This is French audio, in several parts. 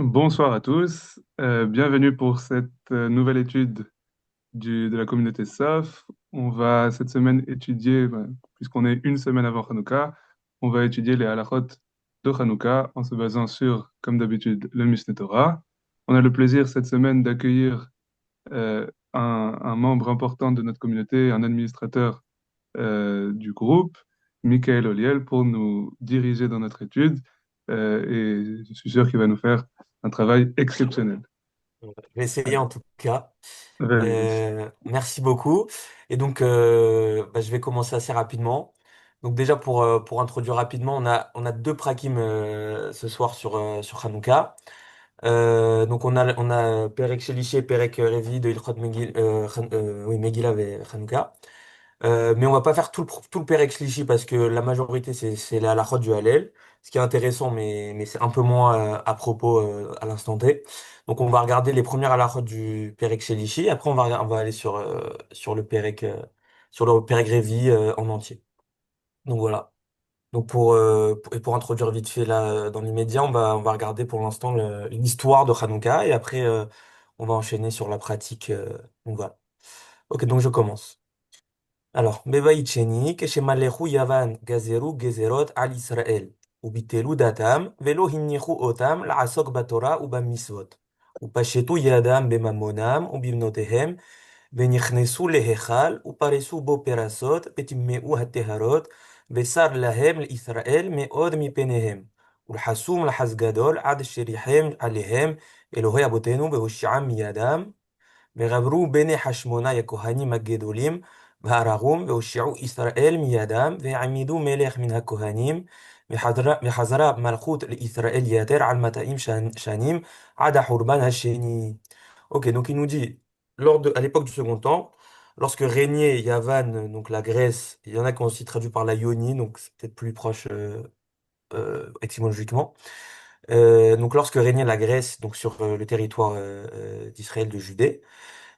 Bonsoir à tous. Bienvenue pour cette nouvelle étude de la communauté SAF. On va cette semaine étudier, puisqu'on est une semaine avant Hanouka, on va étudier les halachot de Hanouka en se basant sur, comme d'habitude, le Mishneh Torah. On a le plaisir cette semaine d'accueillir un membre important de notre communauté, un administrateur du groupe, Michael Oliel, pour nous diriger dans notre étude. Et je suis sûr qu'il va nous faire un travail exceptionnel. Je vais essayer en tout cas. Vas-y. Merci beaucoup. Et donc, je vais commencer assez rapidement. Donc déjà, pour introduire rapidement, on a deux prakim ce soir sur Hanouka. Donc on a Perek Shelishi et Perek Revi de Ilchot oui, Megillah et Hanouka. Mais on va pas faire tout le Perek Shlishi parce que la majorité c'est la halachot du Hallel, ce qui est intéressant mais c'est un peu moins à propos à l'instant T. Donc on va regarder les premières halachot du Perek Shlishi, après on va aller sur le Perek Revi en entier. Donc voilà. Donc pour introduire vite fait là dans l'immédiat, on va regarder pour l'instant l'histoire de Hanouka et après on va enchaîner sur la pratique. Donc voilà. Ok, donc je commence. Alors, בבית שני, כשמלכו יוון גזרו גזרות על ישראל, וביטלו דתם, ולא הניחו אותם לעסוק בתורה ובמצוות. ופשטו ידם בממונם ובבנותיהם, ונכנסו להיכל, ופרסו בו פרסות, וטימאו הטהרות, וסר להם לישראל מאוד מפניהם. ולחסום לחס גדול עד שריחם עליהם אלוהי אבותינו והושיעם מידם, וגברו בני חשמונאי הכהנים הגדולים והרעום והושיעו ישראל מידם והעמידו מלך מן הכהנים וחזרה מלכות לישראל יתר על 200 שנים עד החורבן השני. Ok, donc il nous dit, à l'époque du Second Temple, lorsque régnait Yavan, donc la Grèce, il y en a qui ont aussi traduit par la Ionie, donc c'est peut-être plus proche étymologiquement. Donc lorsque régnait la Grèce, donc sur le territoire d'Israël, de Judée,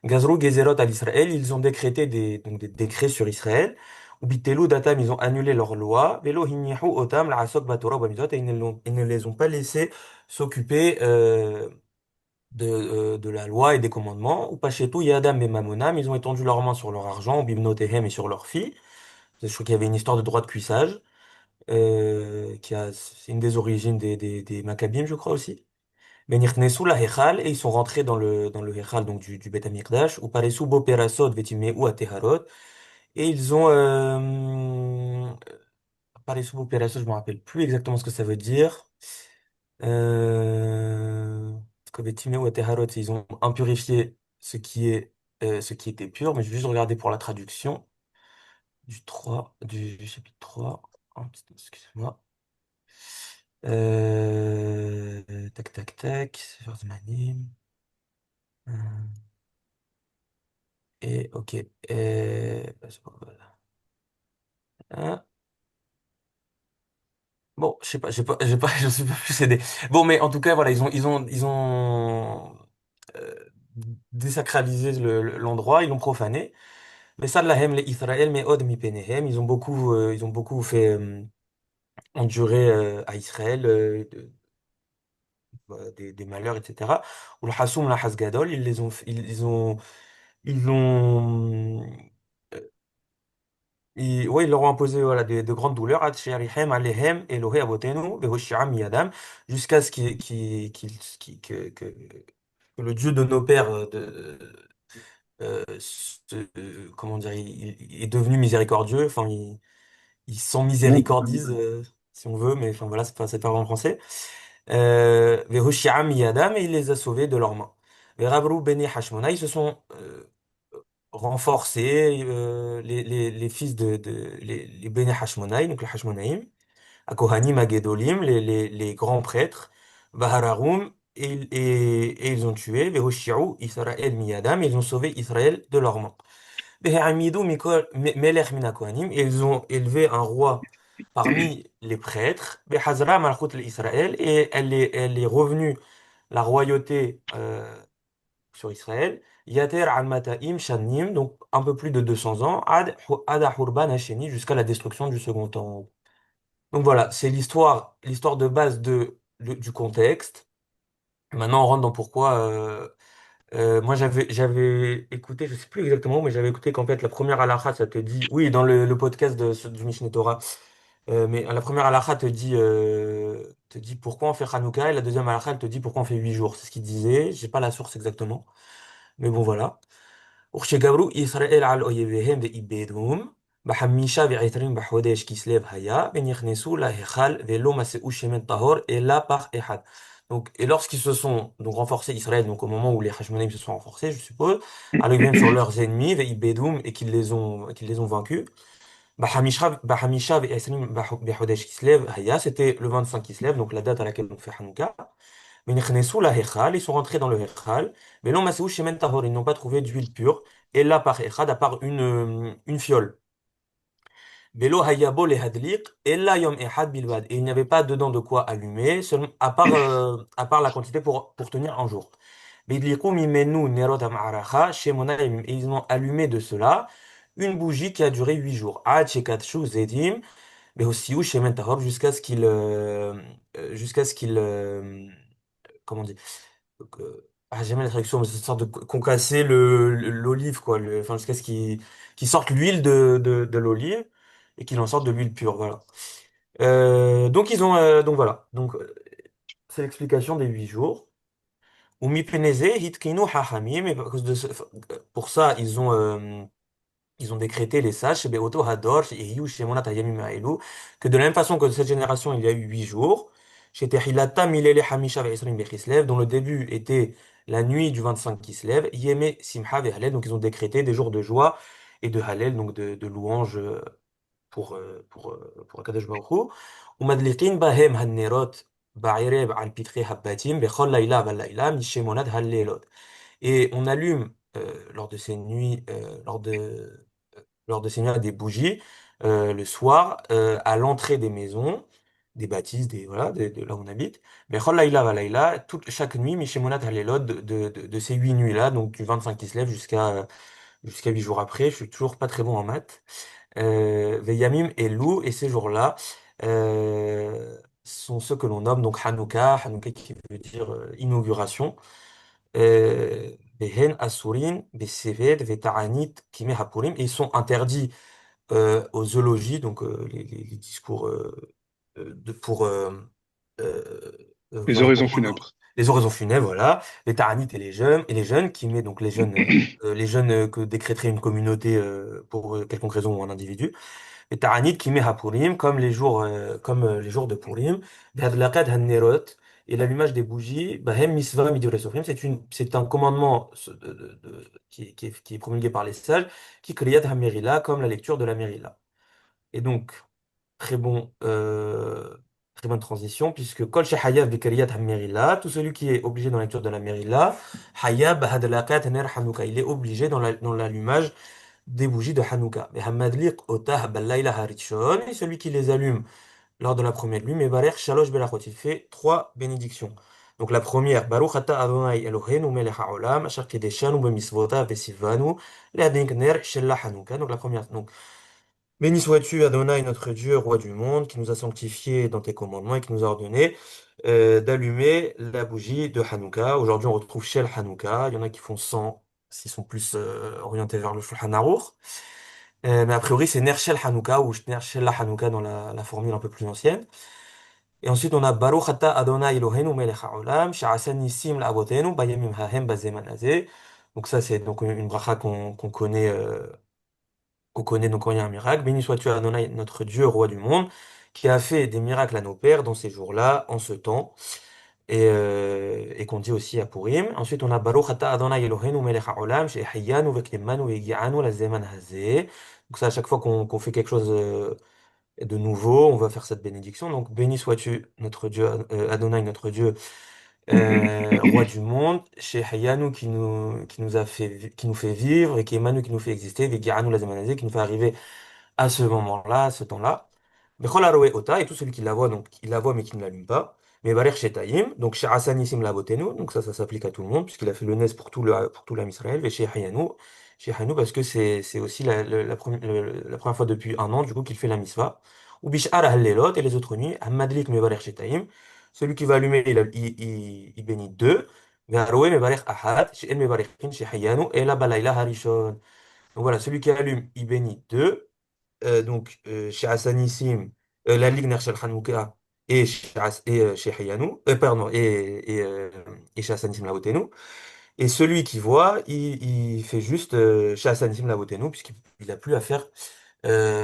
Gazrou Gezerot à l'Israël, ils ont décrété donc des décrets sur Israël. Ou Bitelou Datam, ils ont annulé leurs lois. Velo Hinyahu Otam, la Asok Batora Bamizot, et ils ne les ont pas laissés s'occuper de la loi et des commandements. Ou Pachetou Yadam et Mamonam, ils ont étendu leurs mains sur leur argent, ou Bibnotehem et sur leurs filles. Je crois qu'il y avait une histoire de droit de cuissage, c'est une des origines des Maccabim, je crois aussi. Benirknesu la Hechal, et ils sont rentrés dans le Hechal, donc du Beth Amikdash, ou Paresu Bo Perasot Vetimeu Ateharot, et ils ont Paresu Bo Perasot, je me rappelle plus exactement ce que ça veut dire. Parce que Vetimeu Ateharot, ils ont impurifié ce qui était pur, mais je vais juste regarder pour la traduction du chapitre 3. Un petit instant, excusez-moi. Tac, tac, tac. Sefer Zmanim. Et ok. C'est pas- voilà. Hein. Bon, je sais pas, je suis pas plus aidé. Bon, mais en tout cas, voilà, ils ont euh, désacralisé l'endroit, ils l'ont profané. Mais ça, lahem les Israël, mais od mi penehem, ils ont beaucoup fait endurer à Israël des malheurs, etc. Ou le hassoum la hasgadol, ils ont ouais, ils leur ont imposé voilà, de grandes douleurs, Ad she'arihem alehem Elohei avotenu vehoshi'am miyadam, jusqu'à ce que le Dieu de nos pères comment dire, il est devenu miséricordieux, enfin, il s'en miséricordise, si on veut, mais enfin voilà, c'est pas vraiment français. Vehoshi'am miyadam, et il les a sauvés de leurs mains. Verabru beni Hashmona, ils se sont renforcer les fils les Bene Hashmonaï, donc les Hashmonaïm, à Kohanim, à Gedolim, les grands prêtres, Bahararum, et ils ont tué, Vehoshi'u, Israël miyadam, et ils ont sauvé Israël de leurs mains. Vehamidou melech mina Kohanim, et ils ont élevé un roi parmi les prêtres, Behazra malchut l'Israël, et elle est revenue la royauté sur Israël. Yater al-Mata'im Shanim, donc un peu plus de 200 ans, ad Hurban Hasheni, jusqu'à la destruction du second temple. Donc voilà, c'est l'histoire de base du contexte. Maintenant, on rentre dans pourquoi. Moi, j'avais écouté, je sais plus exactement, mais j'avais écouté qu'en fait, la première halakha, ça te dit, oui, dans le podcast du Mishneh Torah, mais la première halakha te dit pourquoi on fait Hanouka, et la deuxième halakha, elle te dit pourquoi on fait 8 jours. C'est ce qu'il disait. J'ai pas la source exactement, mais bon, voilà. וכשגברו ישראל על אויביהם ואיבדום, בחמישה ועשרים בחודש כסלו היה, ונכנסו להיכל ולא מצאו שמן טהור אלא פח אחד. Donc, et lorsqu'ils se sont donc renforcés Israël, donc au moment où les Hashmonaïm se sont renforcés, je suppose, alors ils viennent sur leurs ennemis, Ibedoum, et qu'ils les ont vaincus. Bahamisha ve'esrim bechodesh Kislev Haya, c'était le 25 Kislev, donc la date à laquelle on fait Hanouka. Mais ils sont rentrés dans le Hechal, mais l'on Maséou Shemen Tahor, ils n'ont pas trouvé d'huile pure, et là par Echad, à part une fiole. Velo Hayabo le Hadliq, et là Yom Echad Bilbad, et il n'y avait pas dedans de quoi allumer, seulement, à part la quantité pour tenir un jour. Bidliqu mimenu nerot am'aracha, Shemonaim, et ils ont allumé de cela une bougie qui a duré 8 jours. Ad Shekatshu Zedim, mais aussi Shemen Tahor, jusqu'à ce qu'il comment on dit, j'aime la traduction, mais c'est une sorte de concasser l'olive, quoi, enfin, jusqu'à ce qu'il sorte l'huile de l'olive et qu'il en sorte de l'huile pure, voilà. Donc voilà, donc c'est l'explication des 8 jours. Ou mi peneze hitkinu hachamim, et à cause pour ça, ils ont décrété les sages, chez Beoto Hador, chez Iyu, chez Monat Hayamim Haïlou, que de la même façon que cette génération, il y a eu 8 jours, chez Tehilata Milele Hamisha Ve'esrim Bechislev, dont le début était la nuit du 25 qui se lève, Yeme Simcha Ve'Halel, donc ils ont décrété des jours de joie et de Halel, donc de louange pour Akadosh Baruch Hu. Umadliqin Bahem Hannerot Ba'erev Al Pitre Habbatim, Bechol Laila Val Laila, Mishemonat Hallelot. Et on allume lors de ces nuits, lors de ces nuits des bougies le soir à l'entrée des maisons, des bâtisses, voilà, de là où on habite. Mais Chol Laïla va Laïla, chaque nuit, Mishemonat Halelot, de ces 8 nuits-là, donc du 25 qui se lève jusqu'à 8 jours après, je suis toujours pas très bon en maths. Veyamim et Lou, et ces jours-là sont ceux que l'on nomme donc Hanouka, Hanouka qui veut dire inauguration. Behen Asurin, Beseved, Veta'anit, Kime Hapurim, et ils sont interdits aux zoologies, donc les discours euh, Les voilà, oraisons funèbres. les oraisons funèbres, voilà, les Ta'anit et les jeunes, qui met donc les jeunes que décréterait une communauté pour quelconque raison ou un individu. Et Ta'anit qui met Hapurim, comme les jours de Purim, Bihadlaqat Han-Nerot, et l'allumage des bougies, Bahem Misva Midivrei Sofrim, c'est un commandement qui est promulgué par les sages, qui Kriyat HaMerila, comme la lecture de la Merila. Et donc, très bon, très bonne transition, puisque Kol Shehayav Bekriyat HaMerila, tout celui qui est obligé dans la lecture de la Merila, Hayab Hadlaqat Ner Hanouka, il est obligé dans l'allumage des bougies de Hanouka. Mais Hamadliq Otah Balayla Harishon, et celui qui les allume lors de la première nuit, mais Barer Shalosh Belachot, il fait 3 bénédictions. Donc la première, Baruch Ata Adonai Eloheinu melech haolam, asher kedeshanu bemisvotav vesivanu, le'adink ner shel Hanouka. Donc la première. Donc béni sois-tu Adonai notre Dieu, roi du monde, qui nous a sanctifiés dans tes commandements et qui nous a ordonné d'allumer la bougie de Hanouka. Aujourd'hui, on retrouve Shel Hanouka. Il y en a qui font 100, s'ils sont plus orientés vers le Shulchan Aruch. Mais a priori, c'est Ner Shel Hanouka ou Ner Shel Hanouka dans la formule un peu plus ancienne. Et ensuite, on a Baruch Ata Adonai Eloheinu melech haolam, she'asa nissim la'avotenu, bayamim hahem bazeman hazeh. Donc ça, c'est donc une bracha qu'on connaît donc quand il y a un miracle. Béni sois-tu Adonai, notre Dieu, roi du monde, qui a fait des miracles à nos pères dans ces jours-là, en ce temps, et qu'on dit aussi à Purim. Ensuite, on a Baruch Ata Adonai Eloheinu melech haolam, she'ehyanu veklimanu ve'gi'anu lazeman hazeh. Donc ça, à chaque fois qu'on fait quelque chose de nouveau, on va faire cette bénédiction. Donc, béni sois-tu, notre Dieu, Adonai, notre Dieu, roi du monde, chez Hayanu qui nous fait vivre, et qui est Manu qui nous fait exister, Vegiranu la Zemanazé, qui nous fait arriver à ce moment-là, à ce temps-là. Bechol Aroé Ota, et tout celui qui la voit, donc il la voit mais qui ne l'allume pas. Mais Barer Shetaim, donc chez Hasanissim Labotenu, donc ça s'applique à tout le monde, puisqu'il a fait le Nes pour tout l'âme Israël, et chez Hayanu, parce que c'est aussi la première fois depuis un an, du coup, qu'il fait la mitzvah. Ou Bish'ar Hallelot, et les autres nuits, Hammadlik Mevarer Shetaim, Celui qui va allumer, il bénit deux. Garoue mebarek ahad, she'en mebarekin shehayanu, ela balayla harishon. Donc voilà, celui qui allume, il bénit deux. Chez Hassanissim, la Ligue Nerchel Hanouka chez Hayanou, pardon, et chez Hassanissim Laotenu. Et celui qui voit, il fait juste chez Hassanissim Laotenu, puisqu'il n'a plus à faire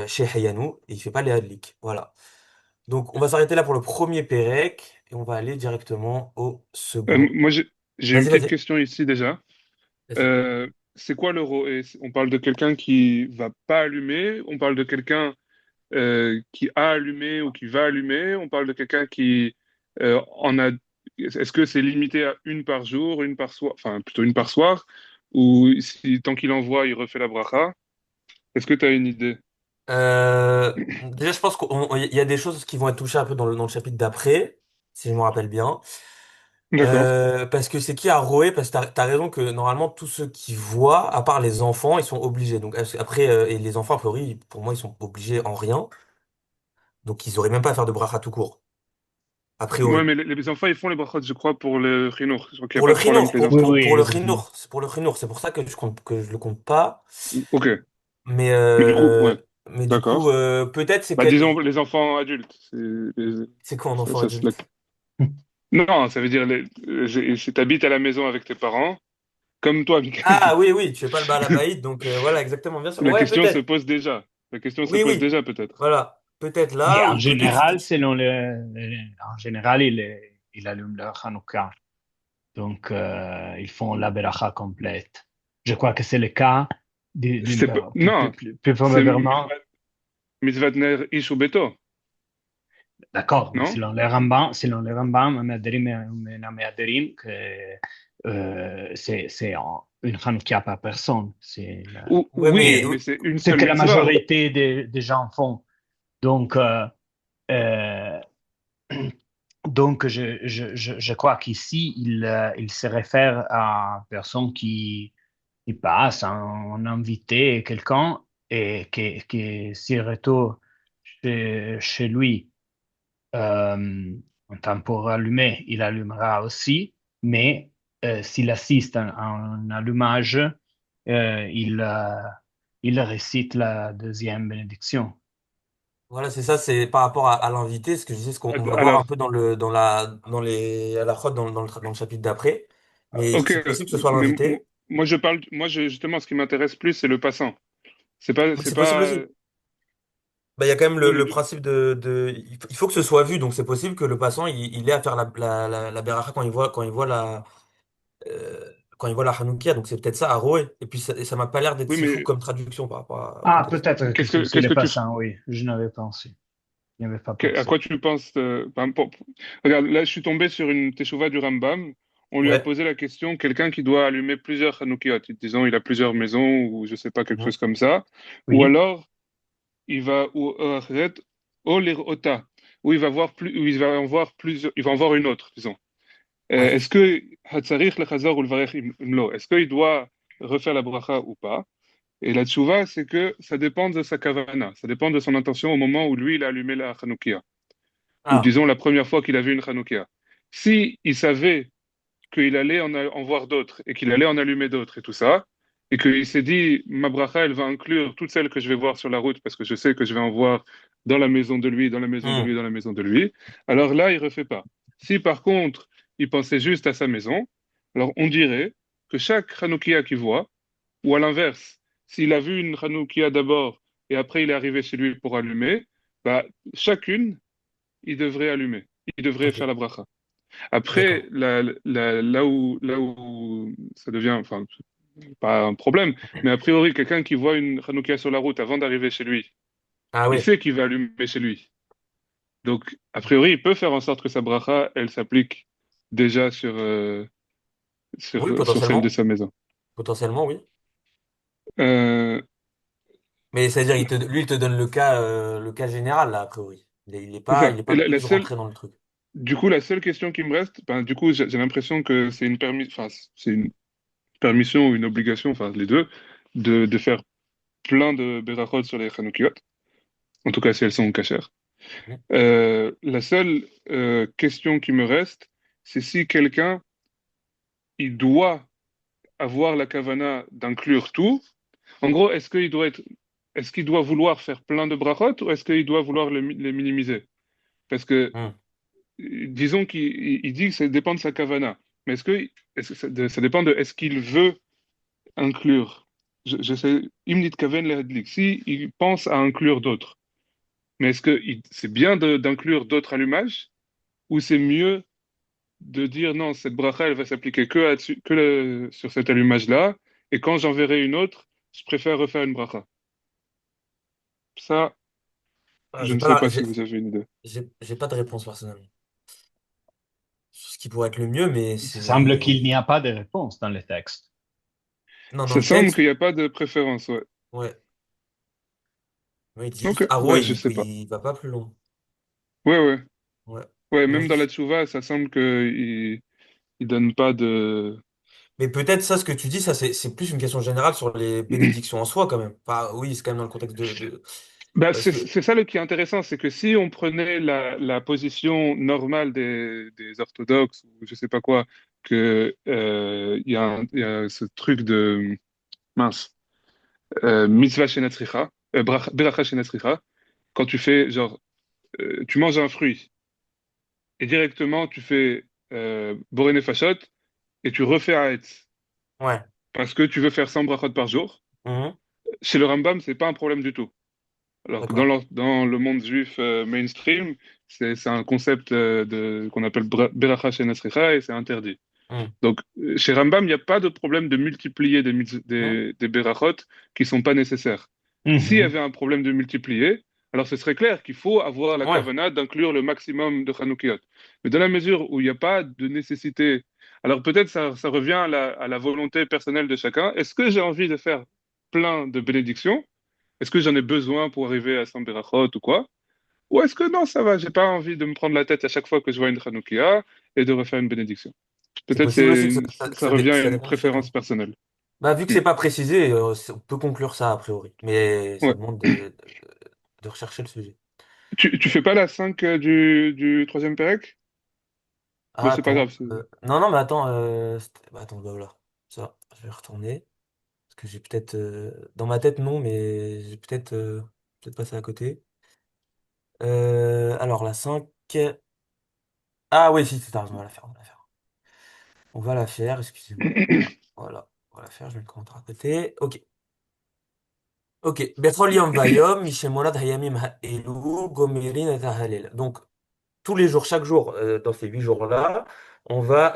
chez Hayanou, et il fait pas les Hadlik. Voilà. Donc on va s'arrêter là pour le premier Pérec, et on va aller directement au second. Moi, j'ai une Vas-y, petite vas-y. question ici déjà. Vas-y. Euh, c'est quoi l'euro? On parle de quelqu'un qui va pas allumer, on parle de quelqu'un qui a allumé ou qui va allumer, on parle de quelqu'un qui en a. Est-ce que c'est limité à une par jour, une par soir, enfin plutôt une par soir, ou si tant qu'il envoie, il refait la bracha? Est-ce que tu as une idée? Déjà, je pense qu'il y a des choses qui vont être touchées un peu dans le chapitre d'après, si je me rappelle bien. D'accord. Parce que c'est qui a Roé? Parce que t'as raison que normalement tous ceux qui voient, à part les enfants, ils sont obligés. Donc après, et les enfants, a priori, pour moi, ils sont obligés en rien. Donc ils auraient même pas à faire de bracha tout court, a Ouais, priori. mais les enfants, ils font les brachot, je crois, pour le chinour. Je crois qu'il n'y a Pour pas le de problème avec chinour, les pour, Oui, enfants. pour, pour oui, le oui. chinour, c'est pour le chinour. C'est pour ça que je le compte pas. Ok. Mais Mais du coup, euh, ouais. mais du coup, D'accord. peut-être c'est Bah, quel... disons les enfants adultes. C'est quoi un enfant Ça, adulte? Non, ça veut dire si t'habites à la maison avec tes parents, comme toi, Michael. Ah oui, oui, tu fais pas le balabaïd, donc voilà, exactement, bien sûr. La Ouais, question se peut-être. pose déjà. La question se Oui, pose oui. déjà peut-être. Voilà. Peut-être Mais là, en ou peut-être si général, en général, il allume le Hanouka. Donc, ils font la beracha complète. Je crois que c'est le cas d'une Non, plus c'est probablement. mitzvat ner ish ou beto, D'accord, mais non? selon les Rambam, Menameaderim, que c'est une Hanouka par personne. ouais, mais Oui, mais c'est une Ce seule que la mitzvah. majorité des gens font. Donc, euh, donc je crois qu'ici, il se réfère à une personne qui passe, un invité, quelqu'un, et qui s'y retourne chez lui en temps pour allumer, il allumera aussi, mais s'il assiste à un allumage, il récite la deuxième bénédiction. voilà, c'est ça, c'est par rapport à l'invité, ce que je disais, ce qu'on on va voir un Alors, peu dans les, à la chôte dans le chapitre d'après. Mais ok, c'est possible que ce soit mais l'invité. justement, ce qui m'intéresse plus, c'est le passant. Mais C'est c'est possible pas. aussi. Bah, il y a quand même Oui, le principe il faut que ce soit vu, donc c'est possible que le passant, il ait à faire la beracha quand il voit la Hanoukia, donc c'est peut-être ça, à Roé. Et puis ça m'a pas l'air d'être oui, si fou mais comme traduction par rapport au Ah, contexte. peut-être que c'est qu'est-ce le que tu, passant, oui. Je n'avais pensé. Je n'y avais pas à pensé. quoi tu penses regarde, là, je suis tombé sur une teshuva du Rambam. On lui a Ouais. posé la question, quelqu'un qui doit allumer plusieurs Hanoukiot, disons, il a plusieurs maisons ou je sais pas, quelque Mhm. chose comme ça. Ou Oui. alors, ou Achret, ou l'Irota, où il va voir plus, où il va en voir plusieurs, il va en voir une autre, disons. Ah Est-ce oui. que Hatzarich le Chazor ou le Varech Imlo, est-ce qu'il doit refaire la bracha ou pas? Et la tchouva, c'est que ça dépend de sa kavana, ça dépend de son intention au moment où lui, il a allumé la Hanoukia, ou Ah. disons la première fois qu'il a vu une Hanoukia. Si il savait qu'il allait en voir d'autres et qu'il allait en allumer d'autres et tout ça, et qu'il s'est dit, ma bracha, elle va inclure toutes celles que je vais voir sur la route parce que je sais que je vais en voir dans la maison de lui, dans la maison de lui, Hmm. dans la maison de lui, alors là, il ne refait pas. Si par contre, il pensait juste à sa maison, alors on dirait que chaque Hanoukia qu'il voit, ou à l'inverse, s'il a vu une Hanoukia d'abord et après il est arrivé chez lui pour allumer, bah, chacune, il devrait allumer. Il devrait Ok, faire la bracha. Après, d'accord. là où ça devient, enfin, pas un problème, mais a priori, quelqu'un qui voit une Hanoukia sur la route avant d'arriver chez lui, Ah il oui. sait qu'il va allumer chez lui. Donc, a priori, il peut faire en sorte que sa bracha, elle s'applique déjà Oui, sur celle de potentiellement. sa maison. Potentiellement, oui. Euh, Mais c'est-à-dire, lui, il te donne le cas général, là, a priori. Il est c'est pas, ça. il est Et pas plus rentré dans le truc. du coup, la seule question qui me reste, ben, du coup, j'ai l'impression que enfin, c'est une permission ou une obligation, enfin, les deux, de faire plein de berachot sur les Hanoukiot. En tout cas, si elles sont cachères. Mhm. La seule question qui me reste, c'est si quelqu'un, il doit avoir la kavana d'inclure tout. En gros, est-ce qu'il doit vouloir faire plein de brachot ou est-ce qu'il doit vouloir les minimiser? Parce que, Mhm. disons qu'il dit que ça dépend de sa kavana. Mais est-ce que ça dépend de est-ce qu'il veut inclure? Je sais, imnit kaven lehadlik. Si il pense à inclure d'autres. Mais est-ce que c'est bien d'inclure d'autres allumages ou c'est mieux de dire non, cette bracha, elle va s'appliquer sur cet allumage-là, et quand j'enverrai une autre, je préfère refaire une bracha. Ça, Ah, je ne sais pas si vous avez une idée. j'ai pas de réponse personnellement. Sur ce qui pourrait être le mieux, mais Il semble qu'il c'est... n'y a pas de réponse dans le texte. Non, dans Ça le semble texte, qu'il n'y a pas de préférence, ouais. ouais. Ouais, il dit juste Ok, Aro, ouais, je sais pas. il va pas plus loin. Ouais, ouais. Ouais. Ouais, Il a même dans la juste... tchouva, ça semble qu'il donne pas de... Mais peut-être ça, ce que tu dis, ça, c'est plus une question générale sur les bénédictions en soi, quand même. Enfin, oui, c'est quand même dans le contexte Bah, parce que... c'est ça qui est intéressant, c'est que si on prenait la position normale des orthodoxes, ou je sais pas quoi, que il y a ce truc de mince, mitzvah shenatzricha, beracha shenatzricha, quand tu fais genre tu manges un fruit et directement tu fais boré nefashot et tu refais Haetz Ouais. parce que tu veux faire 100 brachot par jour. Mhm. Chez le Rambam, c'est pas un problème du tout. Alors que D'accord. dans le monde juif mainstream, c'est un concept qu'on appelle Beracha Shenesrecha et c'est interdit. Mhm. Donc, chez Rambam, il n'y a pas de problème de multiplier Mhm. des Berachot qui sont pas nécessaires. S'il y Mhm. avait un problème de multiplier, alors ce serait clair qu'il faut avoir la Ouais. kavana d'inclure le maximum de Chanukiyot. Mais dans la mesure où il n'y a pas de nécessité, alors peut-être ça revient à la volonté personnelle de chacun. Est-ce que j'ai envie de faire plein de bénédictions? Est-ce que j'en ai besoin pour arriver à 100 Berachot ou quoi? Ou est-ce que non, ça va, j'ai pas envie de me prendre la tête à chaque fois que je vois une Chanukia et de refaire une bénédiction. C'est Peut-être possible aussi que ça revient à ça une dépend de chacun. préférence personnelle. Bah, vu que Hmm. c'est pas précisé, on peut conclure ça a priori. Mais ça Ouais. demande de rechercher le sujet. Tu fais pas la 5 du troisième Pérec? Bon, Ah, c'est pas attends. grave. Non, non, mais attends. Bah, attends, bah, voilà. Ça, je vais retourner. Parce que j'ai peut-être. Dans ma tête, non, mais j'ai peut-être passé à côté. Alors, la 5. Ah, oui, si, t'as raison, on va la faire. On va la faire. On va la faire, excusez-moi. Voilà. On va la faire, je vais le compter à côté. Ok. Ok. Betrol Yom Vayom, Mishemolad Hayamim Ha'elu, Gomirin et Tahalel. Donc, tous les jours, chaque jour, dans ces 8 jours-là, on va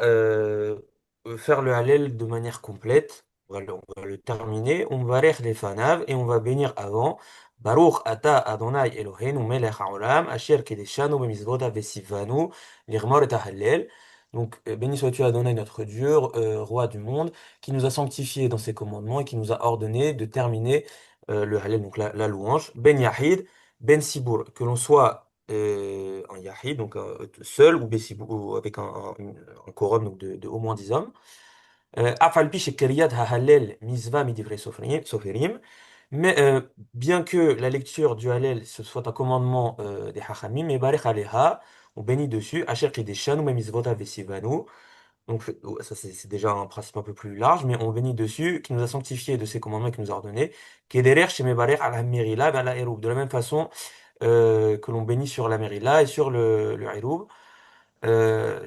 faire le Hallel de manière complète. On va le terminer. On va lire les fanav et on va bénir avant. Baruch ata Adonai Eloheinu melech haolam, asher kedeshanu b'mizvotav v'sivanu, lirmor et Hallel. Donc, béni sois-tu Adonai, notre Dieu, roi du monde, qui nous a sanctifiés dans ses commandements et qui nous a ordonné de terminer le Hallel, donc la louange. Ben Yahid, Ben Sibour, que l'on soit en Yahid, donc seul, ou Bessibour, ou avec un quorum donc de au moins 10 hommes. Afalpi shekeriyat hahallel misva midivrei soferim. Mais bien que la lecture du Hallel ce soit un commandement des Hachamim, mais barech aleha, on bénit dessus, asher kideshanu me misvota vesivanu. Donc ça c'est déjà un principe un peu plus large, mais on bénit dessus, qui nous a sanctifié de ses commandements et qui nous a ordonné. Kederer shemebarech al hamerila vala erub. De la même façon que l'on bénit sur la Merila et sur le Hiroub.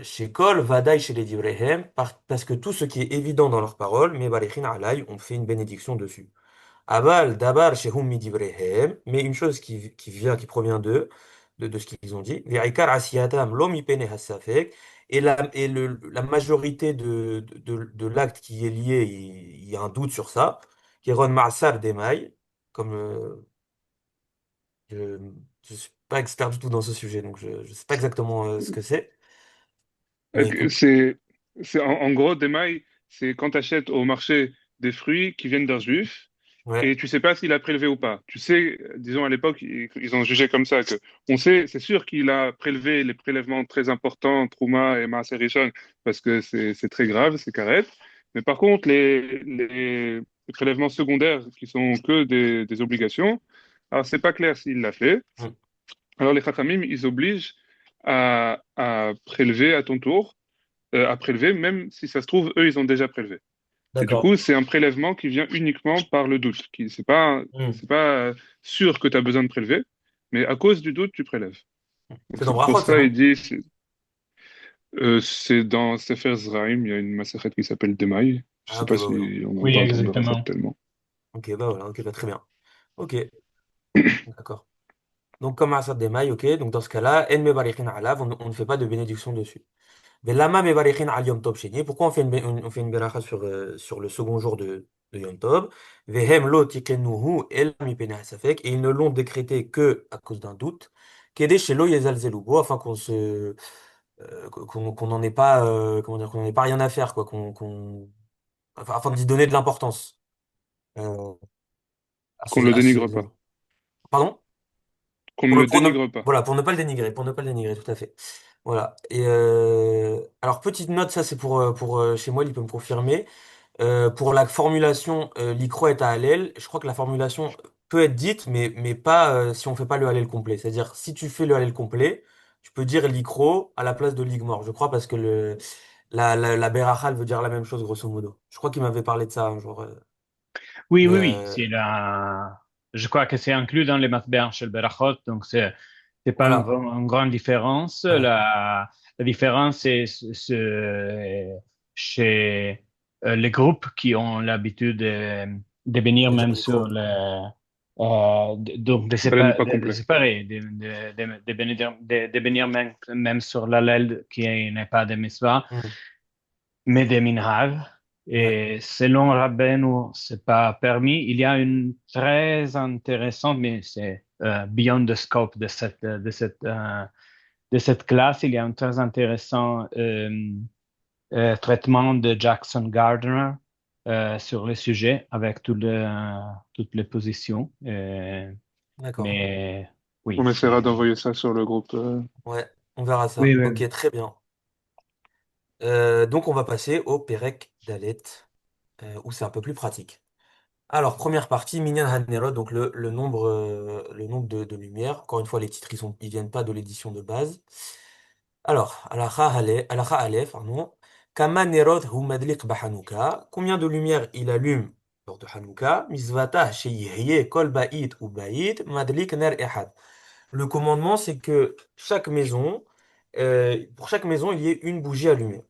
Chez Kol, Vadaï, chez les Divrehem, parce que tout ce qui est évident dans leurs paroles, mais Barechin Alay, on fait une bénédiction dessus. Aval, Dabar, chez Hum Midivrehem, mais une chose qui vient, qui provient d'eux, de ce qu'ils ont dit, Ve'ikar Asiyatam, Lo Mipene Hassafek, la majorité de l'acte qui est lié, il y a un doute sur ça, qui est Ron Ma'asar Demai, comme je ne suis pas expert du tout dans ce sujet, donc je ne sais pas exactement ce que c'est. Mais Euh, écoute, C'est, en gros, des mailles, c'est quand tu achètes au marché des fruits qui viennent d'un juif ouais. et tu sais pas s'il a prélevé ou pas. Tu sais, disons à l'époque, ils ont jugé comme ça que on sait, c'est sûr qu'il a prélevé les prélèvements très importants, Trouma et Maaser Rishon, parce que c'est très grave, c'est carré. Mais par contre, les prélèvements secondaires qui sont que des obligations, alors c'est pas clair s'il l'a fait. Mm. Alors les Chachamim, ils obligent à prélever à ton tour, à prélever, même si ça se trouve, eux, ils ont déjà prélevé. Et du D'accord. coup, c'est un prélèvement qui vient uniquement par le doute. Hmm. C'est pas sûr que tu as besoin de prélever, mais à cause du doute, tu prélèves. Donc C'est dans c'est pour Brachot, ça, ça, il non? dit, c'est dans Sefer Zraim, il y a une masachet qui s'appelle Demaï. Je Ah, sais ok, pas bah voilà. si on Oui, entend dans Brachot exactement. tellement. Ok, bah voilà, ok, bah très bien. Ok, d'accord. Donc, comme Asad Demaï, ok, donc dans ce cas-là, En Mebarichin Alav, on ne fait pas de bénédiction dessus. Mais Lama Mebarichin Al Yom Tov Sheni, pourquoi on fait une beracha sur le second jour de Yom Tov? Vehem lo tikenuhu el mipene hasafek, et ils ne l'ont décrété que à cause d'un doute. Kede shelo yezal zelubo, afin qu'on n'en ait pas, comment dire, qu'on n'en ait pas rien à faire, quoi, afin d'y donner de l'importance euh, Qu'on ne le à ce dénigre pas. examen. Pardon? Qu'on ne le Pour ne, dénigre pas. voilà, pour ne pas le dénigrer, tout à fait. Voilà. Et alors, petite note, ça c'est pour chez moi, il peut me confirmer. Pour la formulation l'ikro est à Hallel, je crois que la formulation peut être dite, mais pas si on fait pas le Hallel complet. C'est-à-dire, si tu fais le Hallel complet, tu peux dire l'ikro à la place de l'igmor. Je crois parce que la beracha, elle veut dire la même chose, grosso modo. Je crois qu'il m'avait parlé de ça un jour. Oui, Mais oui, oui. Je crois que c'est inclus dans les matbères chez le Berachot, donc c'est pas voilà. une grande différence. Ouais. La différence, chez les groupes qui ont l'habitude de venir De dire même sur l'ikro. le, donc Haleine pas de complet. séparer, de venir même sur l'allèle qui n'est pas de mitzvah Hmm. mais des minhag. Ouais. Et selon Rabbeinu, c'est pas permis. Il y a une très intéressante, mais c'est beyond the scope de cette classe. Il y a un très intéressant traitement de Jackson Gardner sur le sujet avec toutes les positions. D'accord. Mais oui, On essaiera c'est. d'envoyer ça sur le groupe. Ouais. On verra Oui, ça. oui, Ok, très bien. Donc on va passer au Perek Dalet, où c'est un peu plus pratique. Alors, première partie, Minyan Hanerot, donc le nombre de lumières. Encore une fois, les titres, ils viennent pas de l'édition de base. Alors, Alacha Aleph, pardon. Kama Nerot hu madlik bahanouka. Combien de lumières il allume lors de Hanouka? Misvata sheyihye kol ba'it ou ba'it madlik ner ehad. Le commandement, c'est que pour chaque maison, il y ait une bougie allumée.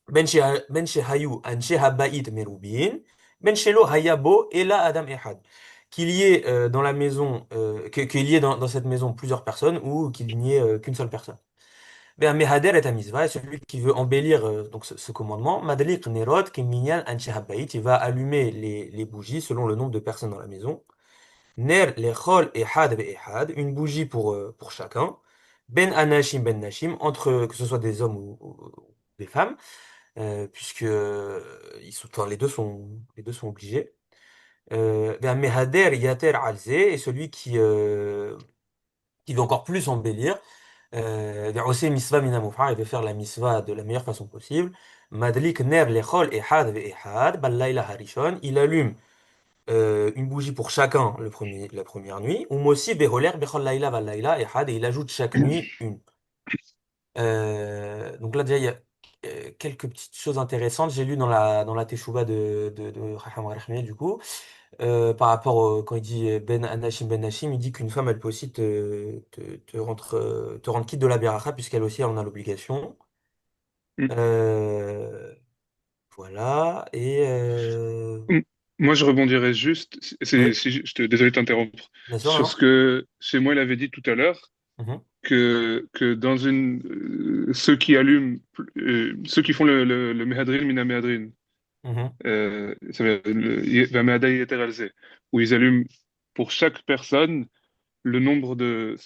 Ben shehayu an shehabait merubin, ben shelo hayabo ela adam ehad. Qu'il y ait dans la maison, qu'il y ait dans cette maison plusieurs personnes ou qu'il n'y ait qu'une seule personne. Ben mehader et amizva, celui qui veut embellir donc ce commandement, madlik nerot ki minyan an shehabait, il va allumer les bougies selon le nombre de personnes dans la maison. Ner lechol ehad ve ehad, une bougie pour chacun. Ben nashim, entre que ce soit des hommes ou des femmes puisque enfin, les deux sont obligés. Ben, Mehader Yater Alze est celui qui veut encore plus embellir. Ben, aussi Misva Mina Mufra, il veut faire la misva de la meilleure façon possible. Madlik Ner Lechol Ehad Ve Ehad, Balayla Harishon, il allume une bougie pour chacun la première nuit. Ou Mosi Beholer Bechol Laila Balayla Ehad, et il ajoute chaque nuit une. Donc là, déjà, il y a quelques petites choses intéressantes. J'ai lu dans la Teshuvah de Raham Rachmé, du coup, quand il dit Ben Anashim Ben Nashim, il dit qu'une femme, elle peut aussi te rendre quitte de la Beracha, puisqu'elle aussi, elle en a l'obligation. Mm. Euh, voilà. Et Mm. Moi, je rebondirais juste, oui, si désolé de t'interrompre, bien sûr, sur non? ce que chez moi il avait dit tout à l'heure, Mhm, que dans ceux qui allument, ceux qui font le Mehadrin, Mina Mehadrin, mhm, ça veut dire le Mehadai Yeter Alzeh, où ils allument pour chaque personne selon le nombre de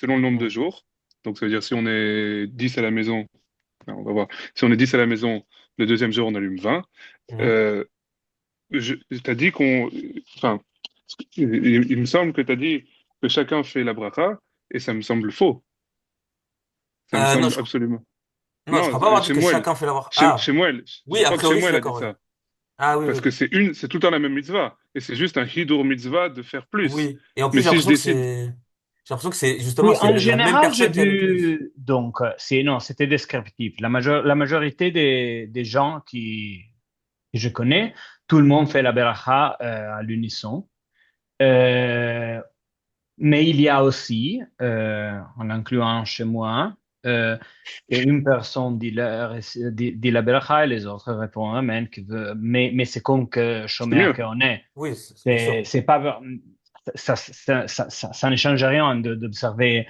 mhm, jours. Donc, ça veut dire si on est 10 à la maison, enfin, on va voir, si on est 10 à la maison, le deuxième jour, on allume 20. mhm. Euh, T'as dit enfin, il me semble que t'as dit que chacun fait la bracha, et ça me semble faux. Ça me Non, semble absolument. non, je Non, crois pas avoir dit chez que Moël. chacun fait l'avoir. Ah, Chez Moël. Je oui, a crois que chez priori, je suis Moël a dit d'accord, oui. ça. Ah, oui, Parce oui. que c'est tout le temps la même mitzvah. Et c'est juste un hidur mitzvah de faire plus. Oui. Et en plus, Mais j'ai si je l'impression que décide, c'est. J'ai l'impression que c'est justement Oui, c'est en la même général, j'ai personne qui allume plus. vu, donc, non, c'était descriptif. La majorité des gens que je connais, tout le monde fait la beracha à l'unisson. Euh, mais il y a aussi, en incluant chez moi, une personne dit la beracha et les autres répondent Amen. Mais c'est comme que C'est chômeur mieux. qu'on est. Oui, bien sûr. C'est pas, ça ne change rien d'observer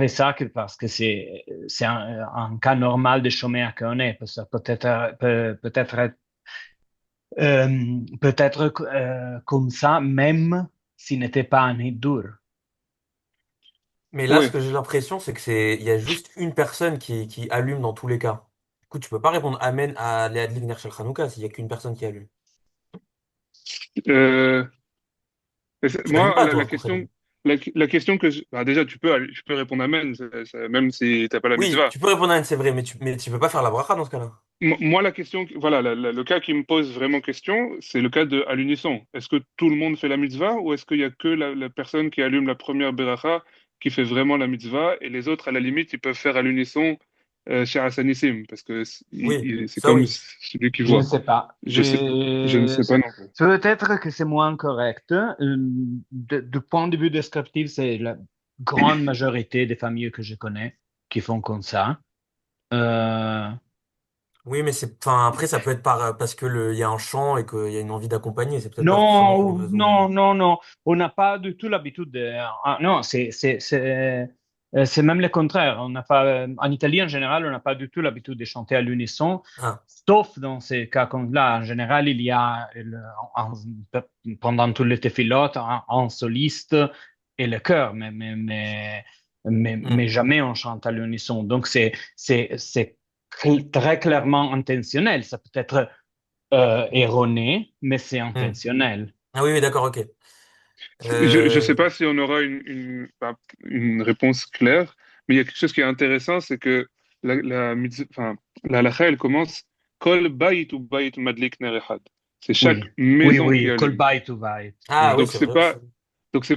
ça parce que c'est un cas normal de chômeur qu'on est. Ça peut être comme ça, même s'il n'était pas un dur. Mais là, ce Oui. que j'ai l'impression, c'est que il y a juste une personne qui allume dans tous les cas. Du coup, tu peux pas répondre Amen à Léadlik Ner Shel Chanouka s'il y a qu'une personne qui allume. Euh, Tu allumes moi, pas, la toi, question, forcément. la question bah, déjà, tu peux répondre Amen, même si t'as pas la Oui, mitzvah. tu peux répondre à Amen, c'est vrai, mais tu peux pas faire la bracha dans ce cas-là. Moi, la question, voilà, le cas qui me pose vraiment question, c'est le cas de à l'unisson. Est-ce que tout le monde fait la mitzvah ou est-ce qu'il y a que la personne qui allume la première beracha qui fait vraiment la mitzvah et les autres, à la limite, ils peuvent faire à l'unisson chez Hassanissim parce que Oui, c'est ça comme oui. celui qui Je ne voit. sais pas. Je ne sais pas non plus. Peut-être que c'est moins correct. Du point de vue descriptif, c'est la grande majorité des familles que je connais qui font comme ça. Euh, Oui, mais enfin, après, ça peut être parce que il y a un chant et qu'il y a une envie d'accompagner. C'est peut-être pas forcément pour une Non, raison. non, non, non. On n'a pas du tout l'habitude de. Non, c'est même le contraire. On n'a pas, en Italie, en général, on n'a pas du tout l'habitude de chanter à l'unisson, Ah, sauf dans ces cas comme là. En général, il y a, en- pendant tous les téphilotes, un soliste et le chœur, mais hmm. jamais on chante à l'unisson. Donc, c'est très clairement intentionnel. Ça peut être erroné, mais c'est Hmm. intentionnel. Ah oui, oui, d'accord, ok. Je ne sais Euh, pas si on aura enfin, une réponse claire, mais il y a quelque chose qui est intéressant, c'est que enfin, la halakha, elle commence Kol bayit ou bayit madlik ner echad. C'est chaque Oui, oui, maison qui oui, call allume. by to buy. Ah oui, Oui. Donc c'est c'est vrai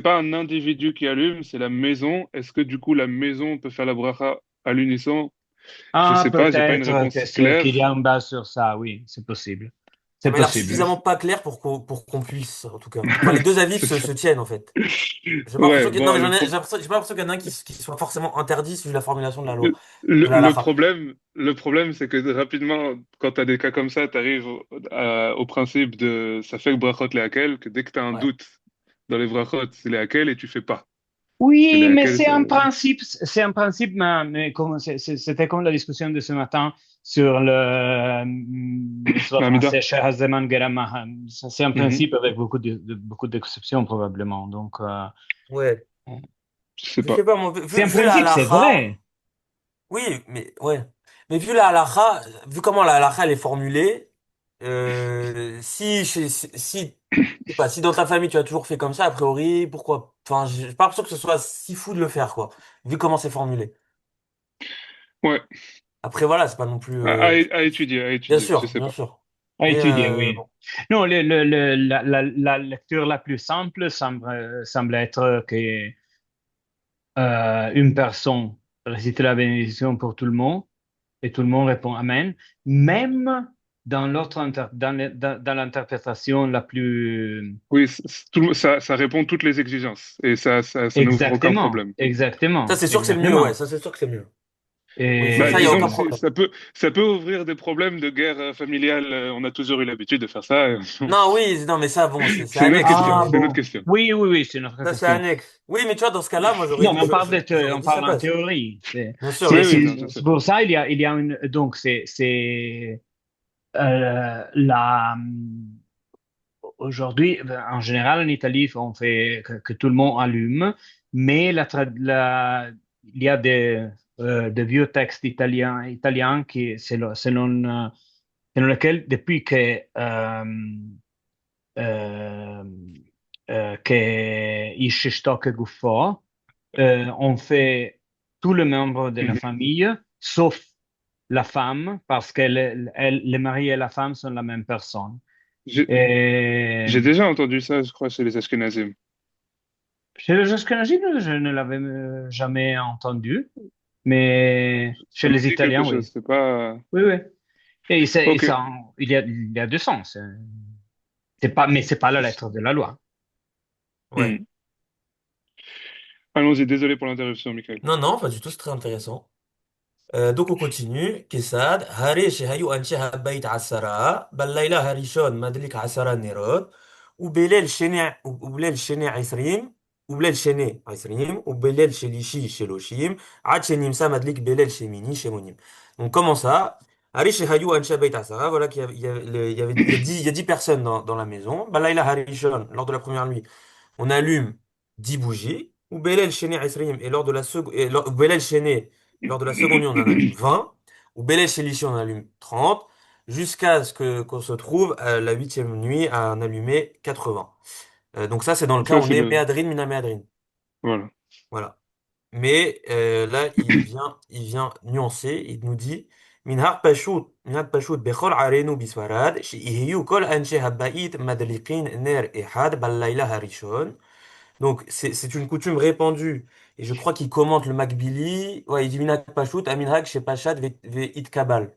pas aussi. un individu qui allume, c'est la maison. Est-ce que du coup la maison peut faire la bracha à l'unisson? Je Ah, sais pas, j'ai pas une peut-être réponse claire. qu'il y a un bas sur ça, oui, c'est possible. Ça C'est m'a l'air possible. suffisamment pas clair pour qu'on puisse, en tout cas. Enfin, les deux avis C'est ça. se tiennent, en fait. J'ai pas l'impression Ouais, que, non, bon, mais j'ai pas l'impression qu'il y en a un qui soit forcément interdit vu la formulation de la loi, de la Le halakha. problème, c'est que rapidement, quand tu as des cas comme ça, tu arrives au principe de ça fait que brachot les hakel, que dès que tu as un Ouais. doute dans les brachot, c'est les hakel et tu fais pas. Parce que les Oui, mais hakel, ça... c'est un principe, mais c'était comme la discussion de ce matin sur le mitzvot Amida. français, Shehazeman Gerama. C'est un Mhm. principe avec beaucoup d'exceptions probablement. Donc, Ouais. Je sais Je sais pas. pas, moi, c'est un vu la principe, c'est halakha, vrai. oui, mais, ouais. Mais vu la halakha, vu comment la halakha, elle est formulée, je sais pas, si dans ta famille tu as toujours fait comme ça, a priori, pourquoi? Enfin, j'ai pas l'impression que ce soit si fou de le faire, quoi. Vu comment c'est formulé. Ouais, Après, voilà, c'est pas non plus, à bien étudier, je sûr, sais bien pas. sûr. À Mais, étudier, oui. bon. Non, la lecture la plus simple semble être que une personne récite la bénédiction pour tout le monde et tout le monde répond Amen, même dans dans l'interprétation la plus. Oui, ça répond toutes les exigences et ça n'ouvre aucun Exactement, problème. Ça, exactement, c'est sûr que c'est le mieux, ouais, exactement. ça, c'est sûr que c'est mieux. Oui, Et, Bah, ça, y a disons aucun que problème. ça peut ouvrir des problèmes de guerre familiale. On a toujours eu l'habitude de faire ça. Non, oui, non, mais ça, bon, c'est C'est une autre annexe, tu question. ah vois. C'est une autre bon, question. oui, oui, oui, c'est une autre Ça, c'est question. annexe. Oui, mais tu vois, dans ce cas-là, moi, Non, mais on parle j'aurais on dit ça parle en passe. théorie. Bien sûr, bien Oui, sûr. bien sûr. C'est pour ça il y a une donc c'est la aujourd'hui en général en Italie on fait que tout le monde allume, mais il y a des vieux textes italiens qui selon lesquels depuis euh, che esce Stock e Guffò, on fait tous les membres de la Mhm. famille, sauf la femme, parce que le mari et la femme sont la même personne. J'ai Et, j'ai déjà entendu ça, je crois, chez les Ashkénazim. Chez les Ashkénazim, je ne l'avais jamais entendu, mais chez Ça me les dit quelque Italiens, chose. oui. C'est pas. Oui, oui. Et Ok. ça, il y a du sens. C'est pas, mais c'est pas la lettre de la loi. Ouais. Hmm. Allons-y. Désolé pour l'interruption, Michael. Non, non, pas du tout, c'est très intéressant. Donc on continue. Kesad, Harish hayu anchi habayt asara, ballayla harishon madlik asara nirod, وبليل شنع وبليل شنع عسريم وبليل شنع عسريم وبليل شليشي شلوشيم عاد شنيم سا مدلك بليل شميني شمونيم. Donc comment ça? Harish hayu anchi habayt asara, voilà il y a 10 personnes dans la maison. Ballayla harishon, lors de la première nuit, on allume 10 bougies. Ou Belel Chené Esrim, et Belel Chené, lors de la seconde nuit, on en allume 20. Ou Belel Shelishi, on en allume 30. Jusqu'à ce que qu'on se trouve à la huitième nuit à en allumer 80. Donc ça, c'est dans le cas où Ça, on c'est est le. Méadrine, Mina Méadrine. Voilà. Voilà. Mais là, il vient nuancer, il nous dit Minhar Pashut Bechol Arenu Biswarad, Ihiyu Kol Anche Habbait Madliqin Ner Ehad Ballayla Harishon. Donc, c'est une coutume répandue. Et je crois qu'il commente le Makbili. Ouais, il dit Minhag Pashut, Aminhag chez Pachat ve Itkabel.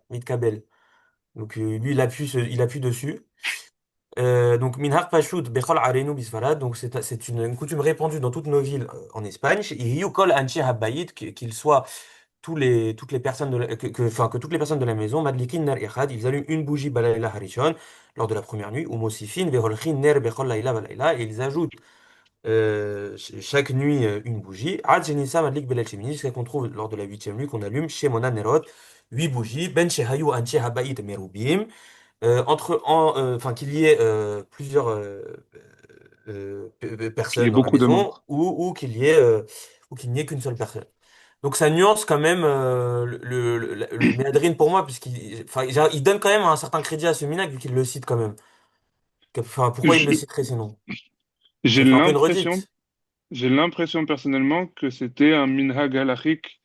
Donc, lui, il appuie dessus. Donc, Minhag Pashut, Bechol Arenu Bisfarad. Donc, c'est une coutume répandue dans toutes nos villes en Espagne. Et Yukol Anchi Habbayit, qu'il soit toutes les personnes enfin, que toutes les personnes de la maison, Madlikin Ner Echad, ils allument une bougie Balayla Harishon lors de la première nuit, ou Mosifin, Veholchin Ner Bechol Laila Balayla, et ils ajoutent chaque nuit une bougie. Ad Jenissa Madlik Belel Shemini, jusqu'à qu'on trouve lors de la huitième nuit qu'on allume chez Mona Nerod, 8 bougies. Ben Shehayu Anche Habaït Merubim. Enfin, qu'il y ait plusieurs Il y a personnes dans la beaucoup de maison membres. ou qu'il n'y ait qu'une seule personne. Donc ça nuance quand même le Méadrine pour moi, puisqu'il enfin, il donne quand même un certain crédit à ce Minac, vu qu'il le cite quand même. Enfin, pourquoi il le Je- citerait sinon? J'ai Ça fait un peu une l'impression, redite. j'ai l'impression personnellement que c'était un minhag halachique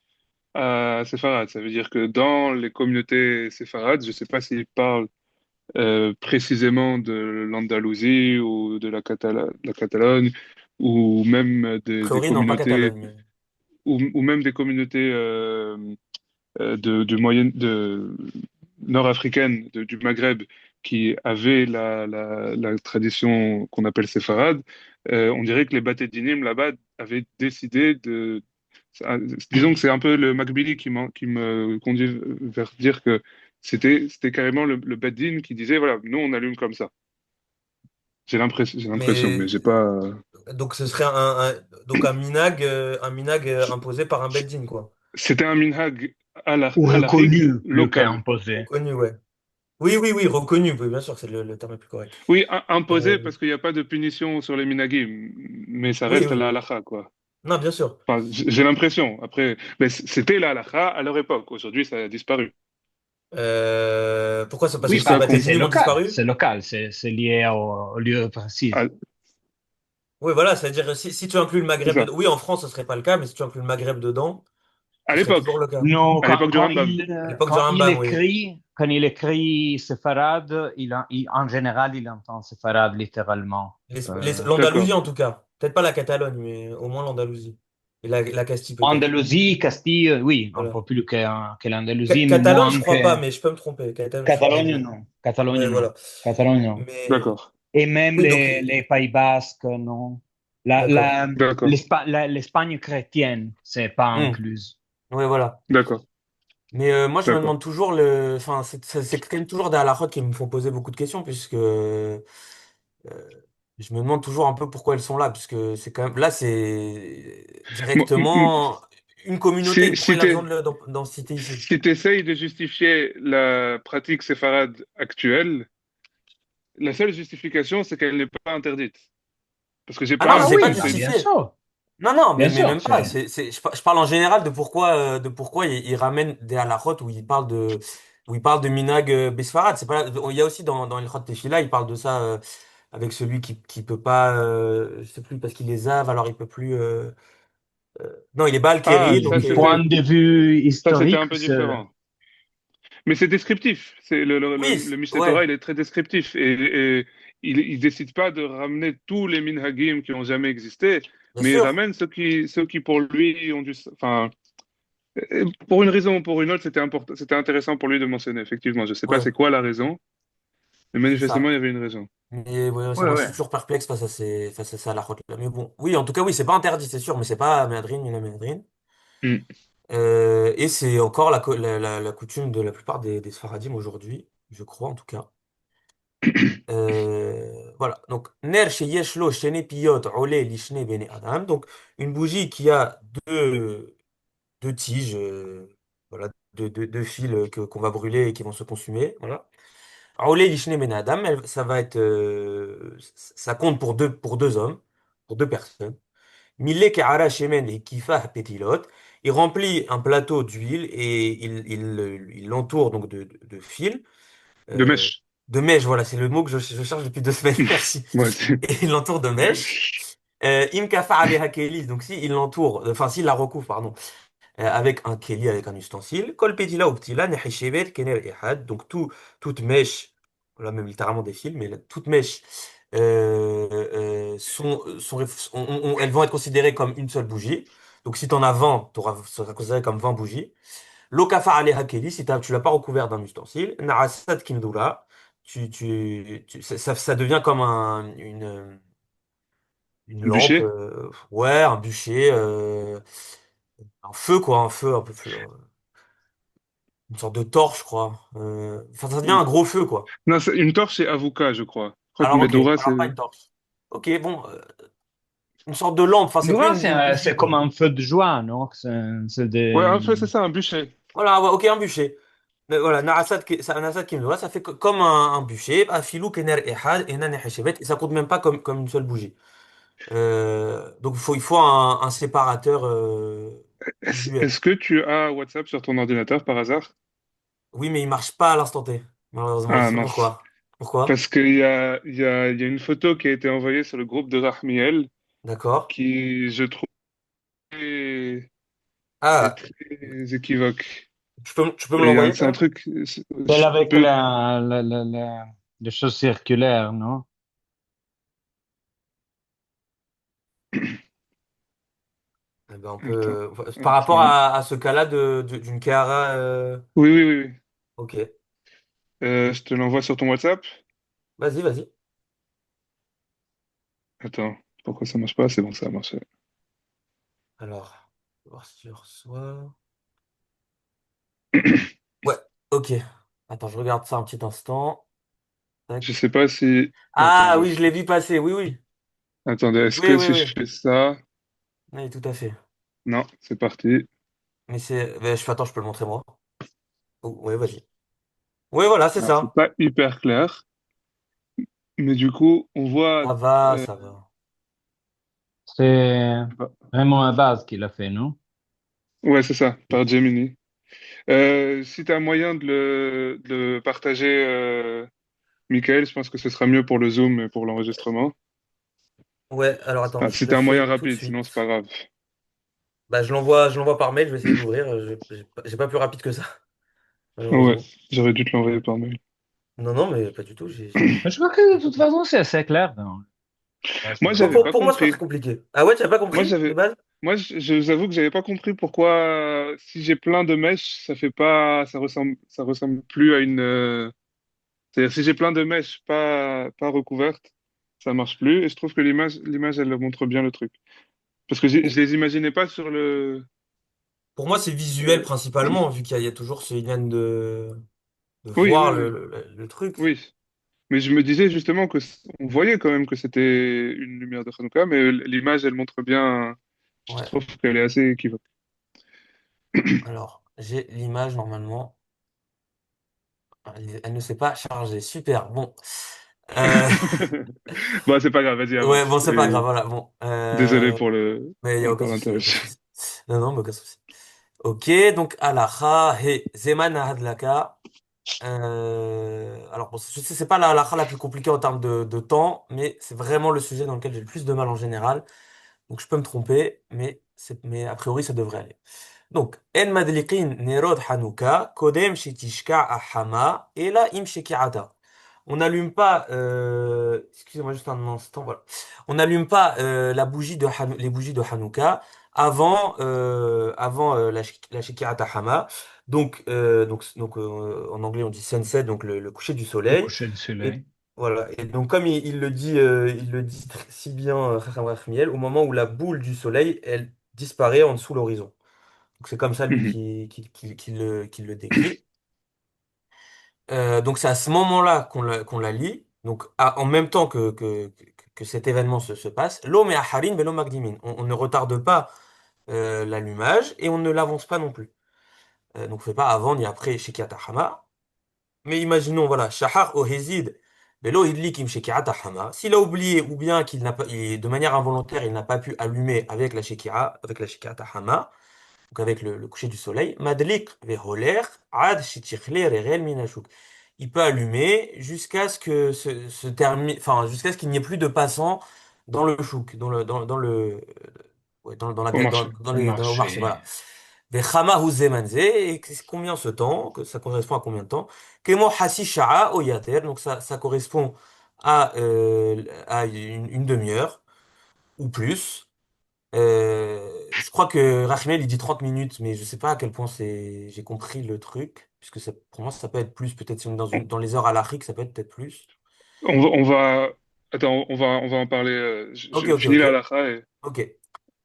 à séfarade. Ça veut dire que dans les communautés séfarades, je ne sais pas s'ils parlent précisément de l'Andalousie ou de la Catalogne ou même A des priori, non, pas communautés Catalogne, mais. ou même des communautés de nord-africaines du Maghreb qui avaient la tradition qu'on appelle séfarade, on dirait que les Bate Dinim là-bas avaient décidé de. Disons que c'est un peu le Makbili qui me conduit vers dire que c'était carrément le Bet Din qui disait voilà, nous on allume comme ça. J'ai l'impression, mais Mais j'ai pas. donc ce serait donc un minag imposé par un beddin, quoi. C'était un minhag Ou halachique reconnu plus local. qu'imposé. Reconnu, ouais. Oui, oui, oui, reconnu, oui, bien sûr, c'est le terme le plus correct. Oui, imposé Euh, parce qu'il n'y a pas de punition sur les minagim, mais ça oui, reste oui, la oui. halakha, quoi. Non, bien sûr. Enfin, j'ai l'impression. Après, mais c'était la halakha à leur époque. Aujourd'hui, ça a disparu. Pourquoi ça? Parce C'est Oui, que les ça parce que qu'on. Bateldinim ont disparu? c'est local, c'est lié au lieu précis. Ah, Oui, voilà, c'est-à-dire si tu inclus le c'est Maghreb ça. dedans. Oui, en France, ce serait pas le cas, mais si tu inclus le Maghreb dedans, À ce serait toujours l'époque. le cas. Non, À l'époque du Rambam. À l'époque du Rambam, oui. quand il écrit séfarade, en général, il entend séfarade littéralement. L'Andalousie, D'accord. en tout cas. Peut-être pas la Catalogne, mais au moins l'Andalousie. Et la Castille, peut-être. Andalousie, Castille, oui, un Voilà. peu plus que l'Andalousie, mais Catalogne, je moins crois pas, que mais je peux me tromper. Catalogne, je saurais pas Catalogne, dire. non. Catalogne, Ouais, non. voilà. Catalogne, non. Mais D'accord. Et même oui, donc les Pays Basques, non. d'accord. D'accord. L'Espagne chrétienne, c'est pas Hmm. incluse. Ouais, voilà. D'accord. Mais moi, je me D'accord. demande toujours enfin, c'est quand même toujours des halakhot qui me font poser beaucoup de questions, puisque je me demande toujours un peu pourquoi elles sont là, puisque c'est quand même là, c'est Moi, directement une communauté. si, Pourquoi si il a besoin tu de d'en citer ici? si t'essayes de justifier la pratique séfarade actuelle, la seule justification, c'est qu'elle n'est pas interdite. Parce que j'ai Ah non, pas mais Ah c'est pas oui, l'impression que bah, c'est. bien justifié. sûr. Non, non, Bien mais sûr, même pas. c'est Je parle en général de pourquoi il ramène des halakhot où il parle de Minag Besfarad. C'est pas, il y a aussi dans Ilkhot Teshila, il parle de ça avec celui qui peut pas, je sais plus, parce qu'il est Zav, alors il peut plus. Non, il est Ah, Balkeri, du donc. point de vue ça, c'était historique, un peu différent. Mais c'est descriptif. Oui, Le Mishneh ouais. Torah, il est très descriptif. Et il décide pas de ramener tous les minhagim qui ont jamais existé, Bien mais il sûr. ramène ceux qui pour lui ont du, enfin, pour une raison ou pour une autre, c'était important, c'était intéressant pour lui de mentionner, effectivement. Je sais pas Ouais, c'est quoi la raison, mais c'est manifestement, ça. il y avait une raison. Mais ouais, ouais, ça, Ouais, moi, je ouais. suis toujours perplexe face à ça, la là. Mais bon, oui, en tout cas, oui, c'est pas interdit, c'est sûr, mais c'est pas Méadrine, ni la Méadrine. Hmm. Et c'est encore la coutume de la plupart des Sfaradim aujourd'hui, je crois, en tout cas. Voilà, donc, Ner sheyesh lo shene piyot ole lishne bene adam. Donc, une bougie qui a deux tiges, voilà, deux fils qu'on va brûler et qui vont se consumer. Voilà. Aoulé Lishne Ben Adam, ça va être, ça compte pour deux hommes, pour deux personnes. Mille Ka'ara Shemen et Kifah Petilot. Il remplit un plateau d'huile et il l'entoure donc de fils, De euh, mèche. de mèches, voilà, c'est le mot que je cherche depuis 2 semaines, merci. Ouais, c'est- Et il l'entoure de mèches. Im Kafa Aleha Kelis, donc si il l'entoure, enfin s'il la recouvre, pardon, avec un keli, avec un ustensile. Kol petila ou ptila, neheshevet, kener ehad. Donc toute mèche, là même littéralement des fils, mais toute mèche elles vont être considérées comme une seule bougie. Donc si tu en as 20, ça sera considéré comme 20 bougies. Lokafa aleha keli, si tu l'as pas recouvert d'un ustensile. Naasat kindula, ça devient comme une lampe, Bûcher. ouais, un bûcher, un feu quoi, un feu un peu plus. Une sorte de torche, je crois. Enfin, ça devient un gros feu, quoi. Non, une torche, c'est avocat, je crois. Je crois que Alors, ok, Medora, c'est... alors pas une torche. Ok, bon, une sorte de lampe, enfin, c'est plus Dora, une bougie, c'est comme quoi. un feu de joie, non? C'est Ouais, des... en fait, c'est ça, un bûcher. Voilà, ouais, ok, un bûcher. Mais voilà, Narasat Kimdola, ça fait comme un bûcher, à filou kener ehad, enan eheshevet, et ça compte même pas comme une seule bougie. Donc, il faut un séparateur visuel. Est-ce que tu as WhatsApp sur ton ordinateur par hasard? Oui, mais il marche pas à l'instant T, malheureusement. Je Ah, sais pas mince. pourquoi. Pourquoi? Parce il y a une photo qui a été envoyée sur le groupe de Rahmiel D'accord. qui, je trouve, est, est Ah, très équivoque. tu peux me Et l'envoyer c'est quand un même? truc, Celle je avec peux, les choses circulaires, non? Eh ben, on attends, peut. Par rapport attends. à ce cas-là d'une Kehara. Oui, oui, oui, oui. Ok. Je te l'envoie sur ton WhatsApp. Vas-y, vas-y. Attends, pourquoi ça marche pas? C'est bon, ça a marché. Alors, on va voir si tu reçois. Ouais, ok. Attends, je regarde ça un petit instant. Je Tac. sais pas si... Ah Attendez, oui, je l'ai vu passer. Oui, oui. attendez, est-ce Oui, que oui, si oui. je fais ça... Oui, tout à fait. Non, c'est parti. Attends, je peux le montrer moi. Oh, ouais, vas-y. Oui, voilà, c'est Alors, c'est ça. pas hyper clair, mais du coup, on voit... Ça va, euh, ça va. C'est vraiment à base qu'il a fait, non? ouais, c'est ça, par Gemini. Si tu as moyen de le partager, Michael, je pense que ce sera mieux pour le Zoom et pour l'enregistrement. Ouais, alors attends, Enfin, je si le tu as un moyen fais tout de rapide, sinon c'est suite. pas grave. Bah, je l'envoie par mail, je vais essayer de l'ouvrir. J'ai pas plus rapide que ça, Ouais, malheureusement. j'aurais dû te l'envoyer par mail. Non, non, mais pas du tout. Mais je crois que de J'ai pas toute compris. façon, c'est assez clair dans la base de Moi, données. j'avais pas Pour moi, c'est pas compris. très compliqué. Ah ouais, tu n'as pas Moi, compris de j'avais, base? je vous avoue que j'avais pas compris pourquoi, si j'ai plein de mèches, ça fait pas, ça ressemble plus à une, c'est-à-dire si j'ai plein de mèches pas recouvertes, ça marche plus. Et je trouve que l'image, elle montre bien le truc. Parce que Pour, je les imaginais pas sur le, pour moi, c'est visuel euh, principalement, vu qu'il y a toujours ce lien de oui, voir oui, oui, le truc. oui. Mais je me disais justement que on voyait quand même que c'était une lumière de Hanouka, mais l'image, elle montre bien. Je Ouais. trouve qu'elle est assez équivoque. Alors, j'ai l'image normalement. Elle ne s'est pas chargée. Super. Bon. Euh, Bon, c'est pas grave, vas-y, ouais, avance. bon, c'est pas grave. Et Voilà. Bon. désolé Mais il y a aucun pour souci. Il y a aucun l'interruption. souci. Non, non, mais aucun souci. Ok. Donc, alaha he zeman hadlaka. Alors, bon, je sais, c'est pas la halakha la plus compliquée en termes de temps, mais c'est vraiment le sujet dans lequel j'ai le plus de mal en général. Donc, je peux me tromper, mais a priori, ça devrait aller. Donc, En madliqin nerod Hanouka, kodem shetishka ahama, et la im sheki'ata. On n'allume pas, excusez-moi juste un instant, voilà. On n'allume pas les bougies de Hanouka avant la Shekirat Hama. En anglais on dit sunset, donc le coucher du Le soleil. coucher du Et soleil. voilà. Et donc comme il le dit si bien, Chacham Rachmiel, au moment où la boule du soleil, elle disparaît en dessous l'horizon. Donc c'est comme ça lui Mhm. qui le décrit. Donc c'est à ce moment-là qu'on la lit, donc en même temps que cet événement se passe. L'eau met à harin, velo magdimin. On ne retarde pas l'allumage et on ne l'avance pas non plus. Donc on fait pas avant ni après Shekiat Hama. Mais imaginons, voilà, Shahar au Hezid, velo idlikim Shekiat Hama. S'il a oublié ou bien qu'il n'a pas, de manière involontaire, il n'a pas pu allumer avec la Shekiat Hama, donc avec le coucher du soleil, Madlik veholer ad shitichle rerel minashuk. Il peut allumer jusqu'à ce que se termine, enfin jusqu'à ce qu'il n'y ait plus de passants dans le chouk, dans le ouais, Au marché. Au au marché, marché. voilà. Vechama hu zemanze, et c'est combien ce temps, que ça correspond à combien de temps? Kemo hasi sha'a o yater, donc ça correspond à une demi-heure ou plus. Je crois que Rachmel il dit 30 minutes, mais je sais pas à quel point j'ai compris le truc, puisque pour moi ça peut être plus, peut-être si on est dans les heures à l'Afrique, ça peut être peut-être plus. Attends, on va en parler. Ok, Je ok, finis ok, la halakha et ok.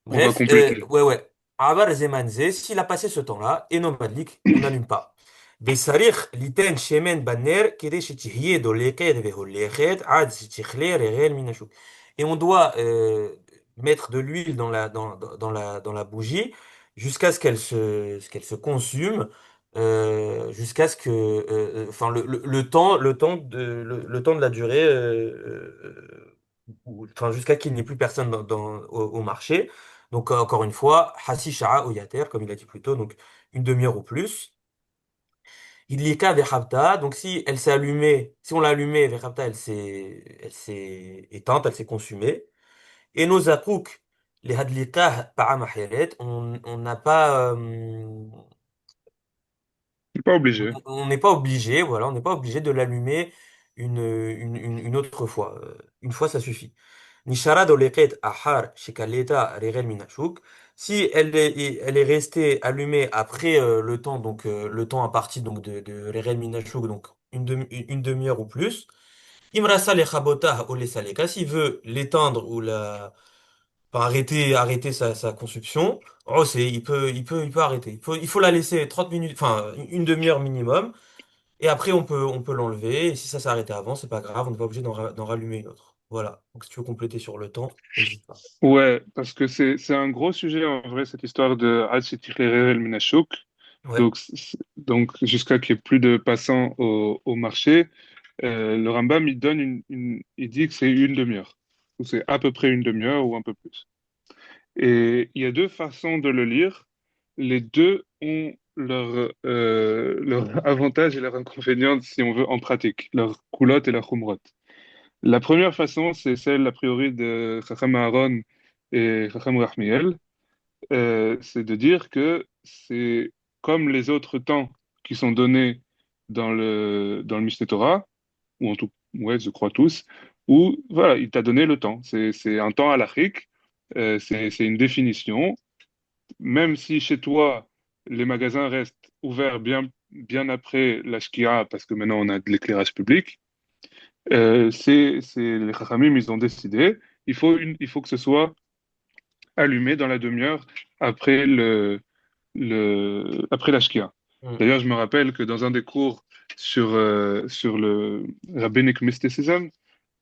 on va Bref, compléter. ouais, ouais. Avar Zemanze, s'il a passé ce temps-là, et non Madlik, on n'allume pas. Besarich liten shemen banner kede shetihiye do leket veholechet ad shetichler erel minashuk. Et on doit mettre de l'huile dans la bougie jusqu'à ce qu'elle se consume, jusqu'à ce que, enfin, le temps de la durée, enfin, jusqu'à qu'il n'y ait plus personne au marché. Donc, encore une fois, Hassi Sha'a ou Yater, comme il a dit plus tôt, donc une demi-heure ou plus. Il y est Verhabta, donc si elle s'est allumée, si on l'a allumée, Verhabta, elle s'est éteinte, elle s'est consumée. Et nos akouk, les Hadliqah Pa'a on n'a pas, Je suis pas obligé. on n'est pas obligé, voilà, on n'est pas obligé de l'allumer une autre fois. Une fois, ça suffit. Nishara doleket ahar shekaleta regel minashuk. Si elle est restée allumée après le temps, donc le temps imparti donc de regel minashuk, donc une demi-heure ou plus. Imrasa le chabota ou les saleka, s'il veut l'éteindre ou enfin, arrêter sa consumption, oh, il peut arrêter. Il faut la laisser 30 minutes, enfin, une demi-heure minimum. Et après, on peut l'enlever. Et si ça s'est arrêté avant, c'est pas grave, on n'est pas obligé d'en rallumer une autre. Voilà. Donc, si tu veux compléter sur le temps, n'hésite pas. Ouais, parce que c'est un gros sujet en vrai, cette histoire de Ad Shetikh el Minashuk. Ouais. Donc jusqu'à qu'il n'y ait plus de passants au marché, le Rambam, il dit que c'est une demi-heure. Ou c'est à peu près une demi-heure ou un peu plus. Et il y a deux façons de le lire. Les deux ont leur avantage et leurs inconvénients, si on veut, en pratique, leur coulotte et leur khumrot. La première façon, c'est celle, a priori, de Chacham Aaron et Chacham Rachmiel. C'est de dire que c'est comme les autres temps qui sont donnés dans le Mishneh Torah, ou en tout, ouais, je crois tous, où, voilà, il t'a donné le temps. C'est un temps halachique, c'est une définition. Même si chez toi, les magasins restent ouverts bien après la Shkia, parce que maintenant on a de l'éclairage public, les Chachamim, ils ont décidé, il faut que ce soit allumé dans la demi-heure après après la Shkia. Mm. D'ailleurs, je me rappelle que dans un des cours sur le rabbinic mysticism,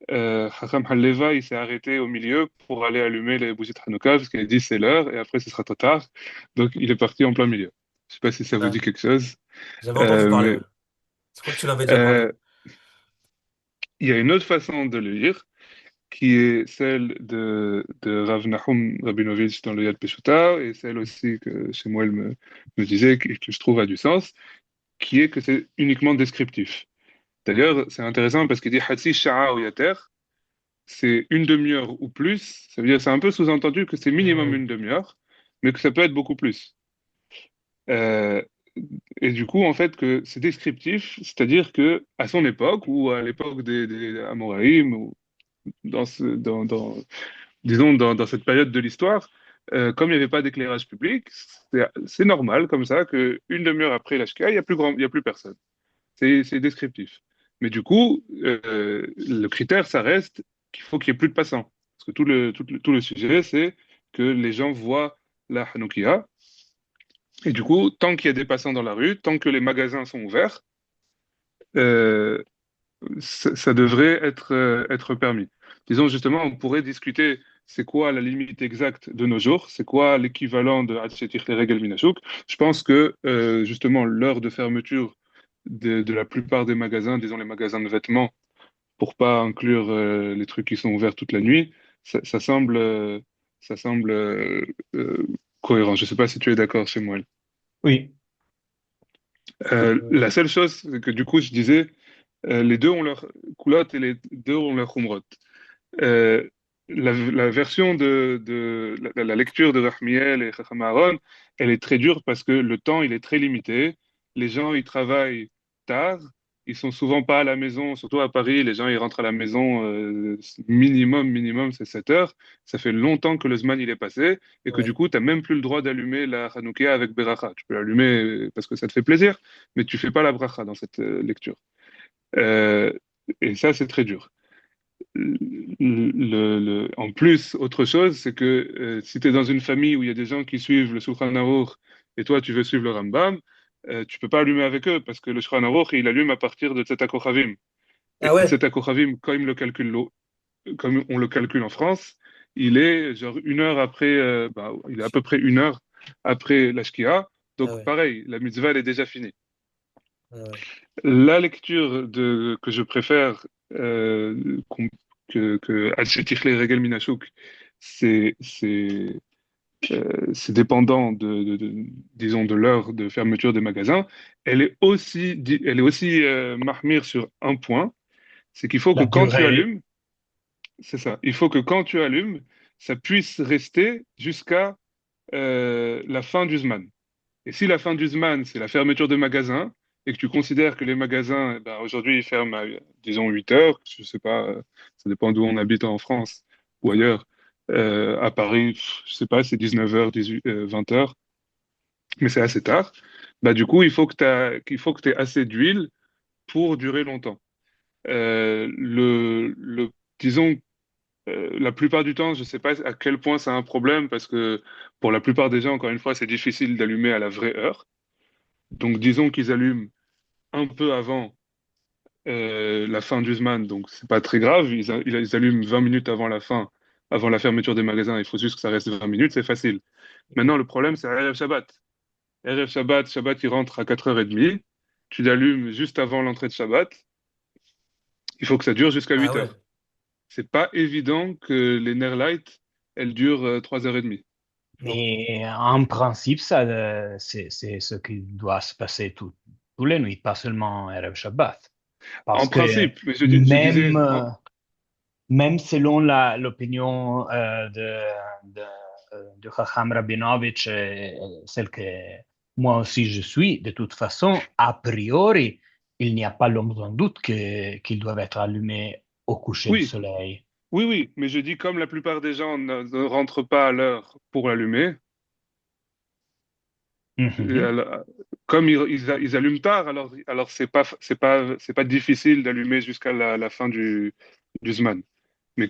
Chacham Halleva, il s'est arrêté au milieu pour aller allumer les bougies de Hanouka parce qu'il a dit c'est l'heure et après ce sera trop tard. Donc il est parti en plein milieu. Je sais pas si ça vous dit Ah, quelque chose, j'avais entendu parler, mais ouais. Je crois que tu l'avais déjà parlé. euh, il y a une autre façon de le lire qui est celle de Rav Nahum Rabinovich dans le Yad Peshuta et celle aussi que Shemuel me disait que je trouve a du sens, qui est que c'est uniquement descriptif. D'ailleurs, c'est intéressant parce qu'il dit Hatsi Sha'a ou Yater, c'est une demi-heure ou plus. Ça veut dire, c'est un peu sous-entendu que c'est minimum Mm. une demi-heure, mais que ça peut être beaucoup plus. Euh, et du coup, en fait, que c'est descriptif, c'est-à-dire que à son époque, ou à l'époque des Amoraïm, ou disons, dans cette période de l'histoire, comme il n'y avait pas d'éclairage public, c'est normal, comme ça, qu'une demi-heure après l'Ashkia, il y a plus personne. C'est descriptif. Mais du coup, le critère, ça reste qu'il faut qu'il y ait plus de passants. Parce que tout le sujet, c'est que les gens voient la Hanoukia. Et du coup, tant qu'il y a des passants dans la rue, tant que les magasins sont ouverts, euh, ça devrait être permis. Disons justement, on pourrait discuter c'est quoi la limite exacte de nos jours, c'est quoi l'équivalent de Hatchetir Regel Minachouk. Je pense que justement l'heure de fermeture de la plupart des magasins, disons les magasins de vêtements, pour pas inclure les trucs qui sont ouverts toute la nuit, ça semble, ça semble cohérent. Je sais pas si tu es d'accord chez moi. Oui. La seule chose, c'est que du coup, je disais, les deux ont leur coulotte et les deux ont leur khumrot. Euh, la version la lecture de Rahmiel et Chacham Aaron, elle est très dure parce que le temps, il est très limité. Les gens, ils travaillent tard. Ils sont souvent pas à la maison, surtout à Paris. Les gens, ils rentrent à la maison minimum, c'est 7 heures. Ça fait longtemps que le Zman, il est passé et que du Ouais. coup, tu n'as même plus le droit d'allumer la Hanoukia avec Beracha. Tu peux l'allumer parce que ça te fait plaisir, mais tu fais pas la bracha dans cette lecture. Euh, et ça, c'est très dur. En plus, autre chose, c'est que si tu es dans une famille où il y a des gens qui suivent le Shulchan Aruch et toi tu veux suivre le Rambam, tu peux pas allumer avec eux parce que le Shulchan Aruch il allume à partir de Tzedakot Kochavim. Et Ah ouais? Tzedakot Kochavim, comme on le calcule en France, il est genre une heure après, il est à peu près une heure après la Shkia. Ah Donc ouais. pareil, la mitzvah elle est déjà finie. Ah ouais. La lecture que je préfère que Al-Shetikh Regel Minashuk, c'est c'est dépendant disons de l'heure de fermeture des magasins. Elle est aussi mahmir sur un point, c'est qu'il faut que La quand tu durée. allumes, c'est ça, il faut que quand tu allumes, ça puisse rester jusqu'à la fin du Zman. Et si la fin du Zman, c'est la fermeture de magasins, et que tu considères que les magasins, eh ben, aujourd'hui, ils ferment à, disons, 8 heures, je sais pas, ça dépend d'où on habite en France ou ailleurs. À Paris, je sais pas, c'est 19 heures, 18, 20 heures, mais c'est assez tard. Bah, du coup, il faut que tu aies assez d'huile pour durer longtemps. Disons, la plupart du temps, je sais pas à quel point c'est un problème, parce que pour la plupart des gens, encore une fois, c'est difficile d'allumer à la vraie heure. Donc, disons qu'ils allument un peu avant la fin du Zman, donc c'est pas très grave. Ils allument 20 minutes avant la fin, avant la fermeture des magasins. Il faut juste que ça reste 20 minutes, c'est facile. Maintenant, le problème, c'est Erev Shabbat. Erev Shabbat, Shabbat, il rentre à 4h30. Tu l'allumes juste avant l'entrée de Shabbat. Il faut que ça dure jusqu'à Ah 8 ouais. heures. C'est pas évident que les Ner Light, elles durent 3h30. Non. Et en principe, ça, c'est ce qui doit se passer tous les nuits, pas seulement Erev Shabbat. En Parce que principe, mais je même, disais, même selon l'opinion de Chacham Rabinovich, celle que moi aussi je suis, de toute façon, a priori, il n'y a pas l'ombre d'un doute qu'ils doivent être allumés au coucher du oui, soleil. oui, mais je dis comme la plupart des gens ne rentrent pas à l'heure pour l'allumer, Mhm. alors, comme ils allument tard, alors c'est pas difficile d'allumer jusqu'à la fin du Zman. Mais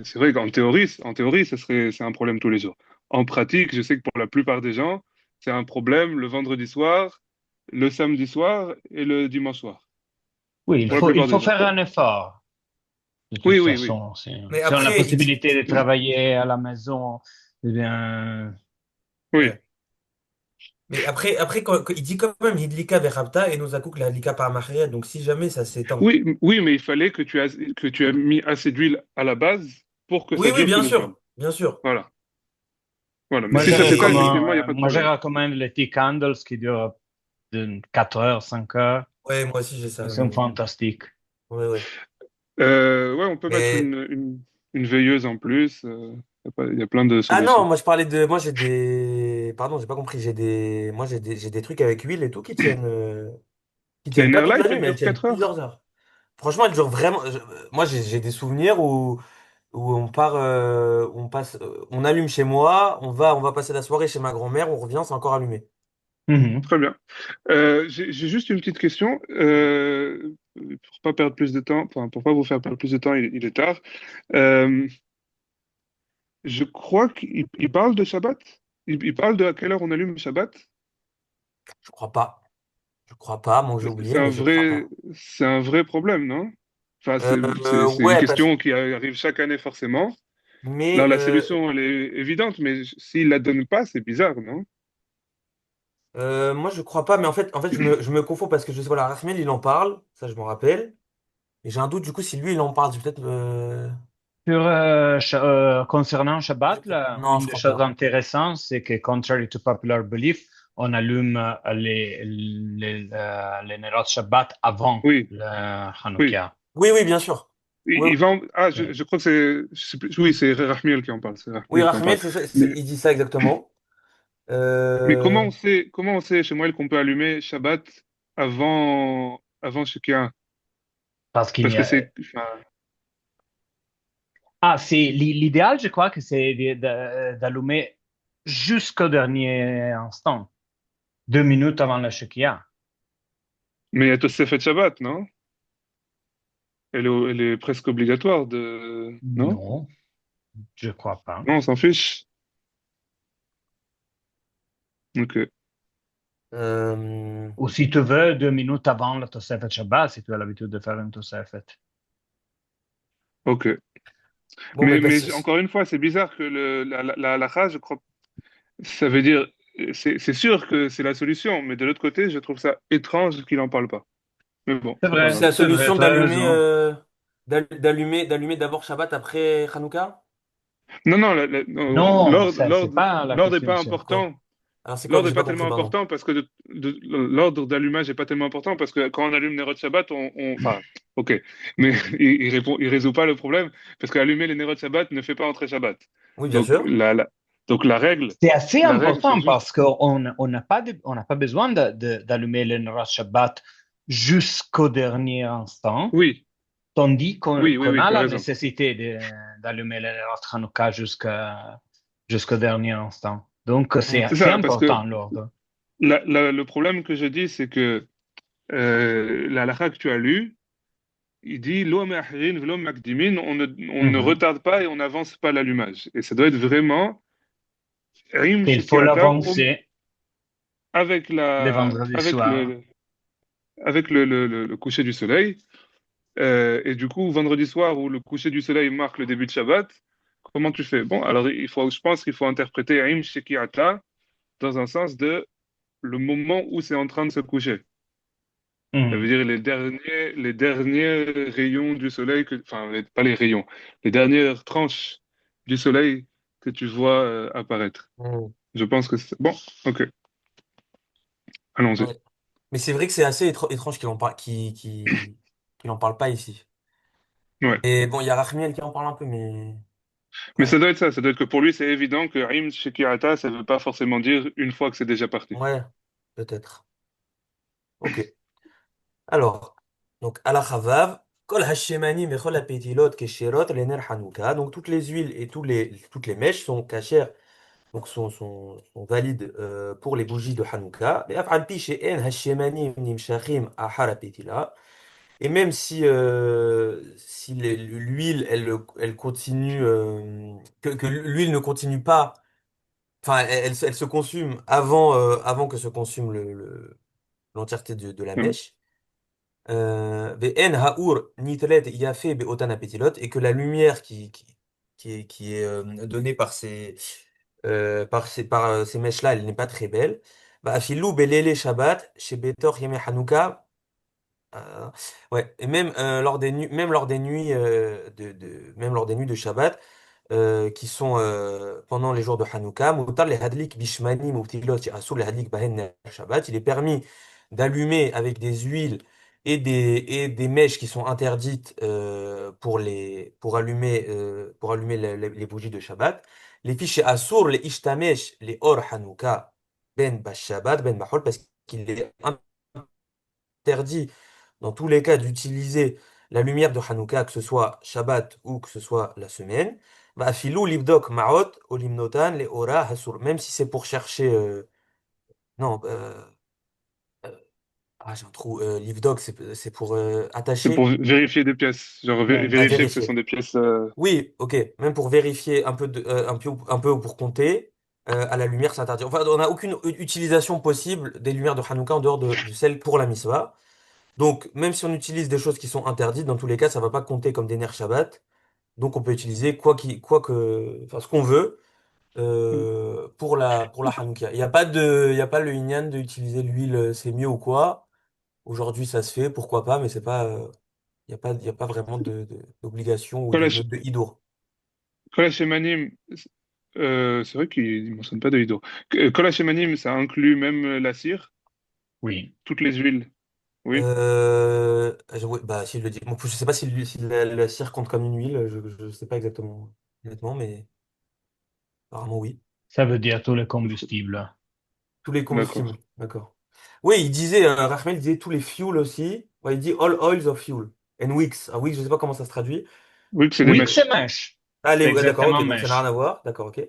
c'est vrai en théorie, c'est un problème tous les jours. En pratique, je sais que pour la plupart des gens, c'est un problème le vendredi soir, le samedi soir et le dimanche soir. Oui, Pour la il plupart faut des gens. faire un effort. De toute Oui. façon, Mais si on a la après, il dit. possibilité de travailler à la maison, eh bien, Oui. Ouais. Mais après quand il dit quand même Hidlika Verapta et nous Akuk la Hadlika par Maria, donc si jamais ça s'étend. Oui, mais il fallait que tu aies mis assez d'huile à la base pour que Oui, ça oui, dure tout bien le semaine. sûr. Bien sûr. Voilà. Voilà. Mais moi, si je ça s'étend, Mais effectivement, il n'y a pas de moi, je problème. recommande les tea candles qui durent de 4 heures, 5 heures. ouais, moi aussi j'ai ça à Ils la sont maison. fantastiques. Ouais, ouais. Ouais, on peut mettre Mais une veilleuse en plus. Il y a plein de ah non, solutions. moi je parlais de moi j'ai des Pardon, j'ai pas compris. Moi, j'ai des trucs avec huile et tout qui Il y a tiennent une pas air toute la light, nuit, elle mais elles dure tiennent 4 heures. plusieurs heures. Franchement, elles durent vraiment. Moi, j'ai des souvenirs où on part, on passe, on allume chez moi, on va passer la soirée chez ma grand-mère, on revient, c'est encore allumé. Mhm. Très bien. J'ai juste une petite question. Pour pas perdre plus de temps, enfin, pour pas vous faire perdre plus de temps, il est tard. Euh, je crois qu'il parle de Shabbat. Il parle de à quelle heure on allume Shabbat. Je crois pas. Je crois pas, mon que j'ai oublié, mais je crois pas. C'est un vrai problème, non? Enfin, c'est une Ouais, question qui arrive chaque année forcément. mais Là, la solution, elle est évidente, mais s'il la donne pas, c'est bizarre, non? moi je crois pas, mais en fait, je me confonds parce que je sais, voilà, Rahmel, il en parle, ça je me rappelle. Et j'ai un doute du coup si lui il en parle, c'est peut-être. Concernant Shabbat, là, Non, une je des crois choses pas. intéressantes, c'est que, contrary to popular belief, on allume les Nerot Shabbat avant Oui, le oui. Hanouka. Oui, oui, bien sûr. Oui, Il va ah, Oui. je crois que je sais plus, oui, c'est Rahmiel qui en parle, c'est oui, Rahmiel qui en parle. Rahmel, il dit ça exactement. Mais Euh, comment on sait chez moi qu'on peut allumer Shabbat avant Shekia? Parce qu'il Parce y que a. c'est, enfin, Ah, c'est l'idéal, je crois que c'est d'allumer jusqu'au dernier instant, 2 minutes avant la Shekia. mais il y a Tosefet Shabbat, non? Elle est presque obligatoire non? Non, je crois pas. Non, on s'en fiche. Ok, euh, Ou si tu veux, 2 minutes avant la Tosefet Shabbat, si tu as l'habitude de faire une Tosefet. ok. bon, mais Mais encore une fois, c'est bizarre que la halakha, je crois, ça veut dire, c'est sûr que c'est la solution, mais de l'autre côté, je trouve ça étrange qu'il en parle pas. Mais bon, c'est pas c'est grave. la C'est vrai, solution tu as d'allumer raison. d'allumer d'abord Shabbat après Hanouka? Non, non, non, Non, ça, c'est pas la l'ordre n'est question, pas c'est Quoi? important. Alors c'est quoi que L'ordre n'est j'ai pas pas compris, tellement pardon? important parce que l'ordre d'allumage n'est pas tellement important parce que quand on allume Nerot Shabbat, enfin, ok, mais il résout pas le problème parce qu'allumer les Nerot Shabbat ne fait pas entrer Shabbat. Oui, bien Donc sûr. donc C'est assez la règle, c'est important juste, parce qu'on n'a pas, on n'a pas besoin d'allumer le Nora Shabbat jusqu'au dernier instant, oui, tandis oui, qu'on oui, a tu as la raison. nécessité d'allumer le Nora Hanouka jusqu'au dernier instant. Donc, c'est C'est assez ça, parce que important l'ordre. le problème que je dis, c'est que la halakha que tu as lue, il dit Lo me'achirin v'lo makdimin, on ne Mhm. retarde pas et on n'avance pas l'allumage. Et ça doit être vraiment Rim Et il faut Shekiata l'avancer le vendredi avec soir. le coucher du soleil. Et du coup, vendredi soir où le coucher du soleil marque le début de Shabbat, comment tu fais? Bon, alors je pense qu'il faut interpréter Rim Shekiata dans un sens de le moment où c'est en train de se coucher. Ça veut Mhm. dire les derniers rayons du soleil, enfin, pas les rayons, les dernières tranches du soleil que tu vois apparaître. Hmm. Je pense que c'est bon. Ok, allons-y. Ouais. Mais c'est vrai que c'est assez étrange qu'il en parle pas ici. Ouais. Et bon, il y a Rachmiel qui en parle un peu, mais Mais ouais, ça doit être ça. Ça doit être que pour lui, c'est évident que Aim Shekirata, ça ne veut pas forcément dire une fois que c'est déjà parti. ouais, peut-être. Ok. Alors, donc à la Chavav, Kol Hashemani Mechol Apetilot Keshirot Lener Hanouka. Donc toutes les huiles et toutes les mèches sont cachères, donc sont valides pour les bougies de Hanouka. Mais Af'al pi she'en Hashemani Nimshachim Ahar Apetila. Et même si l'huile, elle continue, que l'huile ne continue pas, enfin, elle se consume avant que se consume l'entièreté de la Ouais. mèche. Ve'en ha'ur nitret yafe be'otan apetilot, et que la lumière qui est donnée par ces mèches-là, elle n'est pas très belle. Bah, afilou belele Shabbat, chez Betor Yeme Hanouka. Euh, ouais, et même même lors des nuits même lors des nuits de Shabbat qui sont pendant les jours de Hanouka, mutar les hadlik bishmani mubtilot asur les hadlik bahen ner Shabbat, il est permis d'allumer avec des huiles et des mèches qui sont interdites pour allumer les bougies de Shabbat. Les fichiers Assour, les Ishtamesh, les Or Hanouka, Ben Shabbat, Ben Mahol, parce qu'il est interdit dans tous les cas d'utiliser la lumière de Hanouka, que ce soit Shabbat ou que ce soit la semaine. Bah, filou libdok ma'ot, olimnotan, les Ora Hassour. Même si c'est pour chercher. Non, j'ai un trou. Livdog, c'est pour C'est pour attacher. vérifier des pièces, genre Ouais. À vérifier que ce sont vérifier. des pièces. Oui, ok. Même pour vérifier un peu ou pour compter, à la lumière, c'est interdit. Enfin, on n'a aucune utilisation possible des lumières de Hanouka en dehors de celles pour la mitzvah. Donc, même si on utilise des choses qui sont interdites, dans tous les cas, ça va pas compter comme des ner Shabbat. Donc, on peut utiliser enfin, ce qu'on veut pour la Hanouka. Il y a pas le inyan d'utiliser l'huile, c'est mieux ou quoi. Aujourd'hui, ça se fait, pourquoi pas, mais c'est pas, il y a pas vraiment d'obligation ou Kolash, de hidour. Kolash Emanim, c'est vrai qu'il ne mentionne pas de Hido. Kolash Emanim, ça inclut même la cire, Oui. toutes les huiles. Oui. Ouais, bah, si je le dis. Bon, je sais pas si la cire compte comme une huile, je sais pas exactement, honnêtement, mais apparemment oui. Ça veut dire tous les combustibles. Tous les D'accord. combustibles, d'accord. Oui, il disait, Rahmel disait tous les fuels aussi. Ouais, il dit all oils of fuel. And wicks. Ah, wicks, je sais pas comment ça se traduit. Oui, que c'est des Oui, c'est mèches. mèche. Allez, C'est ouais, d'accord, exactement ok, donc ça n'a rien à mèche. voir, d'accord, ok.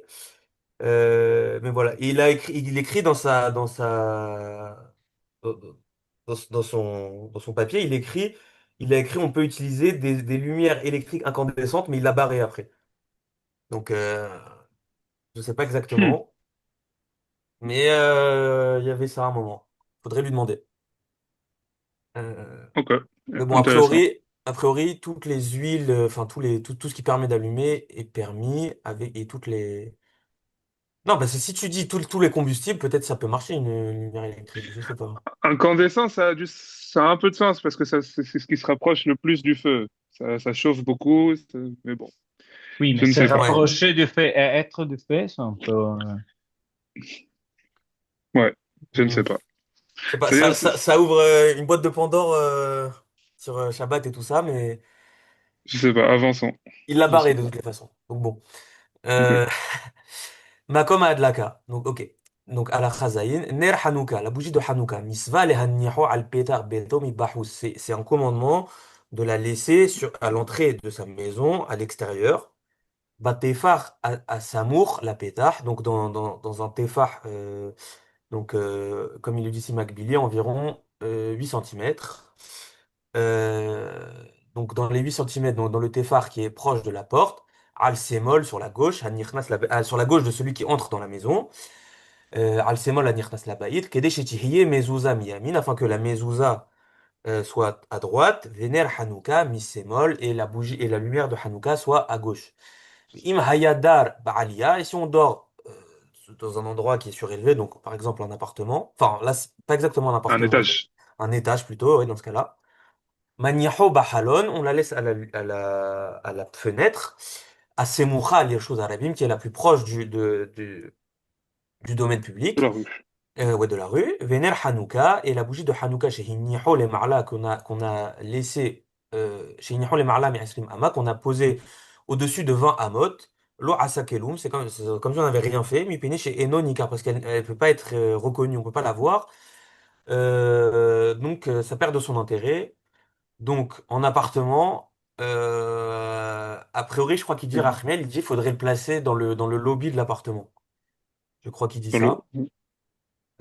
Mais voilà, et il écrit dans, dans son papier, il a écrit, on peut utiliser des lumières électriques incandescentes, mais il l'a barré après. Donc, je sais pas Hmm. exactement, mais il y avait ça à un moment. Faudrait lui demander. Euh, Ok. mais bon, Intéressant. a priori, toutes les huiles, enfin tout ce qui permet d'allumer est permis avec et toutes les. Non, parce que si tu dis tous les combustibles, peut-être ça peut marcher une lumière électrique, je sais pas. Incandescent, ça a un peu de sens parce que c'est ce qui se rapproche le plus du feu. Ça chauffe beaucoup, mais bon, Oui, mais je ne se sais pas. Ouais. rapprocher du fait et être du fait, c'est un peu. Ouais, je ne Hmm. sais pas. Je sais pas, C'est-à-dire, ça ouvre une boîte de Pandore sur Shabbat et tout ça, mais je sais pas, avançons. il l'a Je sais barré de pas. toutes les façons. Donc bon. Ok. Euh, Makom Adlaka. Donc ok. Donc à la Chazaïn, Ner Hanouka, la bougie de Hanouka. Misva le hanniho al petar beto mi bahous. C'est un commandement de la laisser à l'entrée de sa maison, à l'extérieur. Batefar à Samour, la pétah. Donc dans un tefar, comme il le dit ici Macbili, environ 8 cm. Donc dans les 8 cm, dans le téphar qui est proche de la porte, al sémol sur la gauche, sur la gauche de celui qui entre dans la maison, al sémol an nikhnas la baïd, kedesh etihiye mezouza miyamin, afin que la mezouza soit à droite, vener Hanouka mi sémol, et la bougie et la lumière de Hanouka soit à gauche. Im hayadar ba'aliya, et si on dort dans un endroit qui est surélevé, donc par exemple un appartement, enfin là c'est pas exactement un Un appartement, mais étage. un étage plutôt, oui, dans ce cas-là. Maniho bahalon, on la laisse à la fenêtre, à Semoucha, les choses arabim, qui est la plus proche du domaine De la public, rue. ouais, de la rue. Vener Hanouka, et la bougie de Hanouka chez Hiniho les Marla qu'on a laissé, chez Hiniho les Marla, mais Asrim Ama, qu'on a posé au-dessus de 20 amot. Lo asakelum, c'est comme si on n'avait rien fait, mais péné chez Enonika, parce qu'elle ne peut pas être reconnue, on peut pas la voir. Donc, ça perd de son intérêt. Donc, en appartement, a priori, je crois qu'il dit Mhm. Rachmel, il dit qu'il faudrait le placer dans le lobby de l'appartement. Je crois qu'il dit Dans le- ça.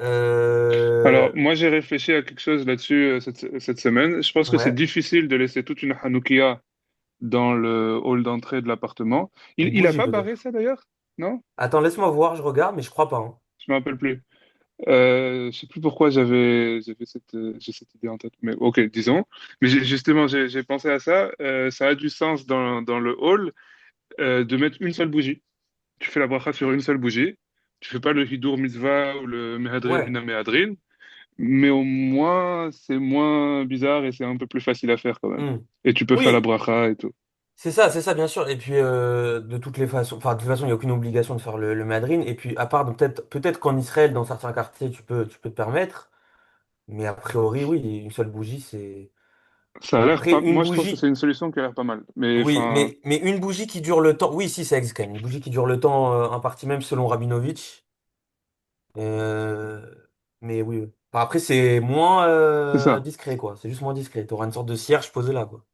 Euh, Alors, moi, j'ai réfléchi à quelque chose là-dessus cette semaine. Je pense que c'est ouais. difficile de laisser toute une Hanoukia dans le hall d'entrée de l'appartement. Une Il a bougie pas barré peut-être. ça d'ailleurs? Non? Attends, laisse-moi voir, je regarde, mais je crois pas, hein. Je me rappelle plus. Je sais plus pourquoi j'ai cette idée en tête, mais ok, disons. Mais justement, j'ai pensé à ça. Ça a du sens dans le hall de mettre une seule bougie. Tu fais la bracha sur une seule bougie. Tu fais pas le hidour mitzvah ou le mehadrin Ouais. vina mehadrin, mais au moins c'est moins bizarre et c'est un peu plus facile à faire quand même. Hmm. Et tu peux faire la Oui, bracha et tout. c'est ça, bien sûr. Et puis, de toutes les façons, enfin, de toute façon, il n'y a aucune obligation de faire le Madrid. Et puis, à part, donc, peut-être qu'en Israël, dans certains quartiers, tu peux te permettre. Mais a priori, oui, une seule bougie, c'est. Ça a l'air Après, pas. une Moi, je trouve que c'est bougie, une solution qui a l'air pas mal. Mais oui, enfin, mais une bougie qui dure le temps. Oui, si, ça existe quand même. Une bougie qui dure le temps imparti même selon Rabinovitch. Euh, mais oui. Oui. Enfin, après, c'est moins c'est ça. discret, quoi. C'est juste moins discret. T'auras une sorte de cierge posé là, quoi.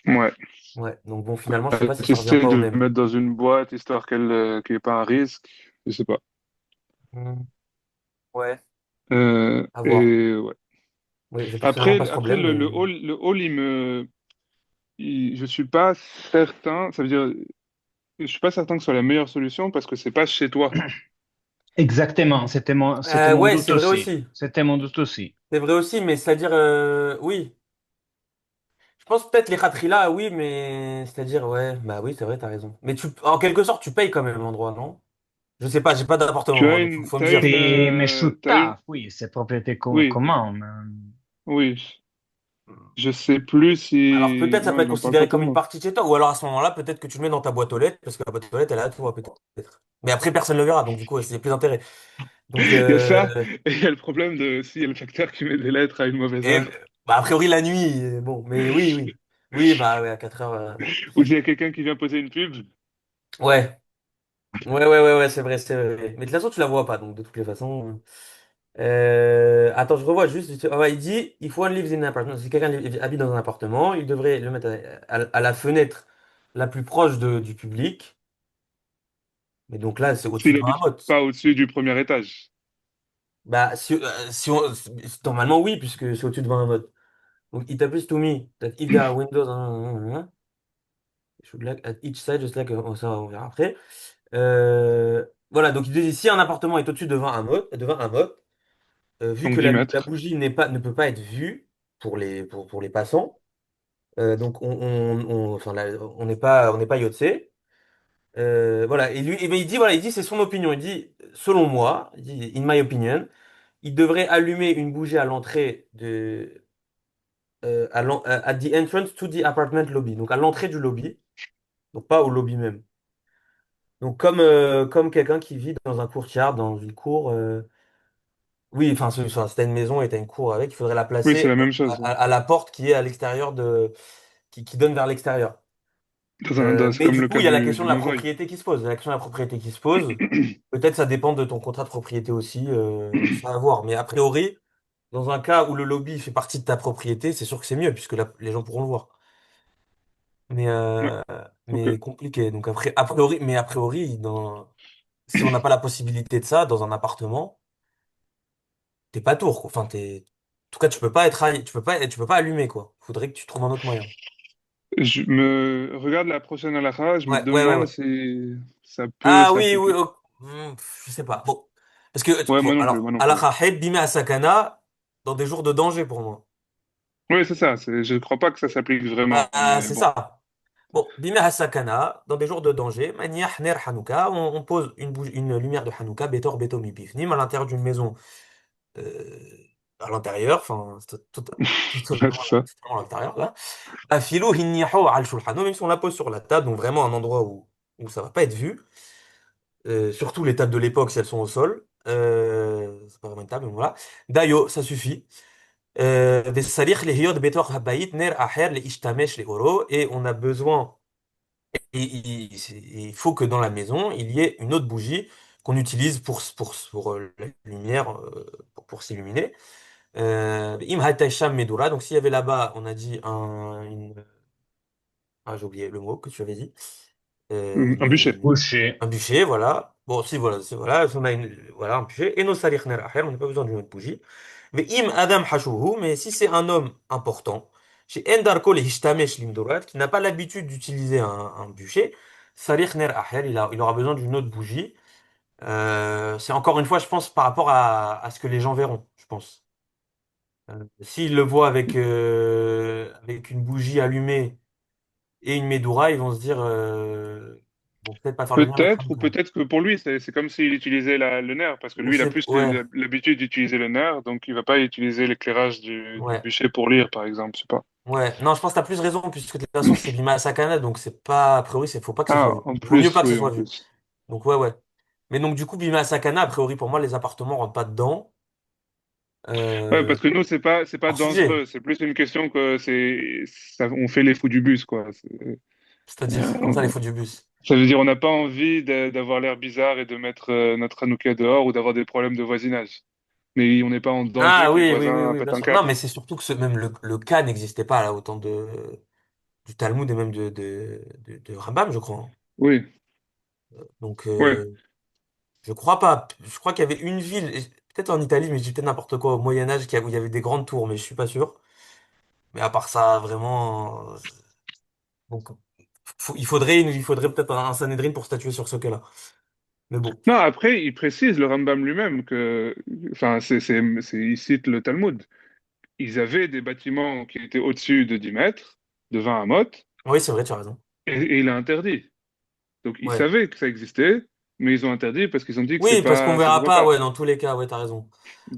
Ouais. Ouais. Donc bon, finalement, je sais pas si ça revient J'essaie pas au de le même. mettre dans une boîte histoire qu'il n'y ait pas un risque. Je sais pas. Hmm. Ouais, à voir. Et ouais. Oui, j'ai personnellement Après, pas ce après problème, mais. le hall, je suis pas certain. Ça veut dire, je suis pas certain que ce soit la meilleure solution parce que c'est pas chez toi. Exactement, c'était mon Ouais, doute c'est vrai aussi. aussi. C'était mon doute aussi. C'est vrai aussi, mais c'est-à-dire, oui. Je pense peut-être les khatris là, oui, mais c'est-à-dire, ouais, bah oui, c'est vrai, t'as raison. Mais en quelque sorte, tu payes quand même l'endroit, non? Je sais pas, j'ai pas d'appartement, Tu as moi, donc une, faut me t'as dire. une, Mais t'as une, Chouta, oui, c'est propriété oui, commune. oui. Je sais plus Alors si, peut-être ça peut non, être ils l'ont pas considéré encore comme une tellement. partie de chez toi, ou alors à ce moment-là, peut-être que tu le mets dans ta boîte aux lettres, parce que la boîte aux lettres, elle est à toi, peut-être. Mais après, personne ne le verra, donc du coup, c'est plus intérêt. Donc, Il y a ça, et il y a le problème de s'il y a le facteur qui met des lettres à une mauvaise et, heure, bah, a priori, la nuit, bon, mais oui, oui. Oui, bah ouais, à 4 heures. ou s'il y a quelqu'un qui vient poser une pub. Ouais. Ouais, c'est vrai, c'est vrai. Mais de toute façon, tu la vois pas, donc de toutes les façons. Attends, je revois juste. Ah ouais, il dit, if one lives in an apartment, si quelqu'un habite dans un appartement, il devrait le mettre à la fenêtre la plus proche du public. Mais donc là, c'est au-dessus S'il de 20 habite mottes. pas au-dessus du premier étage. Bah, normalement, oui, puisque c'est au-dessus de 20 mottes. Donc, it appears to me that if there are windows, should like at each side, just like, ça, on verra après. Voilà, donc il dit, si un appartement est au-dessus de 20 mottes, vu Donc que 10 la mètres. bougie ne peut pas être vue pour les passants, donc enfin, on n'est pas Yotsé. Voilà, et lui, mais il dit, voilà, il dit, c'est son opinion. Il dit, selon moi, il dit, in my opinion, il devrait allumer une bougie à l'entrée at the entrance to the apartment lobby, donc à l'entrée du lobby, donc pas au lobby même. Donc comme quelqu'un qui vit dans un courtyard, dans une cour. Oui, enfin, si t'as une maison et t'as une cour avec, il faudrait la Oui, c'est placer la même à, chose. à la porte qui est à l'extérieur qui donne vers l'extérieur. C'est Mais comme du le coup, cas il y a la question du de la Monzoï. propriété qui se pose. Il y a la question de la propriété qui se pose. Peut-être ça dépend de ton contrat de propriété aussi, ça à voir. Mais a priori, dans un cas où le lobby fait partie de ta propriété, c'est sûr que c'est mieux puisque les gens pourront le voir. Mais, Ouais, euh, ok. mais compliqué. Donc après, a priori, si on n'a pas la possibilité de ça dans un appartement, t'es pas tour, quoi. Enfin, en tout cas, tu peux pas allumer, quoi. Faudrait que tu trouves un autre moyen. Je me regarde la prochaine halakha, je me Ouais. demande si ça peut Ah oui, oui, s'appliquer. oh, je sais pas. Bon. Parce que, Ouais, bon, moi non plus, alors, moi non plus. Allah bima asakana, dans des jours de danger pour moi. Oui, c'est ça. Je ne crois pas que ça s'applique vraiment, Ah, mais c'est bon. ça. Bon, bima asakana, dans des jours de danger, maniah ner Hanouka, on pose une lumière de Hanouka, betor betomi bifnim, à l'intérieur d'une maison, euh, à l'intérieur, enfin, Ouais, c'est ça. c'est totalement à l'intérieur, là. Afilou hinnihu al shulhano, même si on la pose sur la table, donc vraiment un endroit où ça va pas être vu. Surtout les tables de l'époque si elles sont au sol. C'est pas vraiment une table, mais voilà. Dayo, ça suffit. بالصريخ اللي هي بتوع حبايت نار أحير لإشتماش لأورو et on a besoin il faut que dans la maison il y ait une autre bougie qu'on utilise pour la lumière pour s'illuminer. Im hayta sham medura, donc s'il y avait là-bas on a dit j'ai oublié le mot que tu avais dit. Un bûcher. Boucher. Un bûcher, voilà. Bon, si, voilà, voilà, si on a voilà, un bûcher. Et nos salih ner aher, on n'a pas besoin d'une autre bougie. Mais im adam hashuhu, mais si c'est un homme important, chez Endarko le hishtamesh limdorat, qui n'a pas l'habitude d'utiliser un bûcher, salih ner aher, il aura besoin d'une autre bougie. C'est encore une fois, je pense, par rapport à ce que les gens verront, je pense. S'ils le voient avec une bougie allumée et une Medura, ils vont se dire, ils vont peut-être pas faire le lien avec Peut-être, ou Hanouka. peut-être que pour lui, c'est comme s'il utilisait le nerf, parce que Ou lui, il a c'est, plus ouais, l'habitude d'utiliser le nerf, donc il va pas utiliser l'éclairage du ouais, bûcher pour lire, par exemple, je sais pas. ouais. Non, je pense que t'as plus raison, puisque de toute façon, c'est Bima Sakana, donc c'est pas, a priori, faut pas que ce soit Ah, vu. en Il vaut mieux pas plus, que ce oui, en soit vu. plus. Donc, ouais. Mais donc, du coup, Bima Sakana, a priori, pour moi, les appartements rentrent pas dedans. Ouais, euh, parce que nous, c'est pas hors sujet. dangereux. C'est plus une question que on fait les fous du bus, quoi. C'est-à-dire, comme ça, les faux du bus. Ça veut dire on n'a pas envie d'avoir l'air bizarre et de mettre notre Hanouka dehors ou d'avoir des problèmes de voisinage. Mais on n'est pas en danger Ah que le oui, oui, oui, voisin oui, pète bien un sûr. Non, câble. mais c'est surtout que même le cas n'existait pas là, autant du Talmud et même de Rambam, je crois, hein. Oui, Donc, ouais. je crois pas. Je crois qu'il y avait une ville, peut-être en Italie, mais je dis peut-être n'importe quoi, au Moyen-Âge, où il y avait des grandes tours, mais je suis pas sûr. Mais à part ça, vraiment. Donc, il faudrait peut-être un Sanhédrin pour statuer sur ce cas-là. Mais bon. Non, après, il précise, le Rambam lui-même, enfin, il cite le Talmud. Ils avaient des bâtiments qui étaient au-dessus de 10 mètres, de 20 amot, Oui, c'est vrai, tu as raison. et il a interdit. Donc, ils Ouais. savaient que ça existait, mais ils ont interdit parce qu'ils ont dit que Oui, parce qu'on ça se verra voit pas, pas. ouais, dans tous les cas, ouais, t'as raison.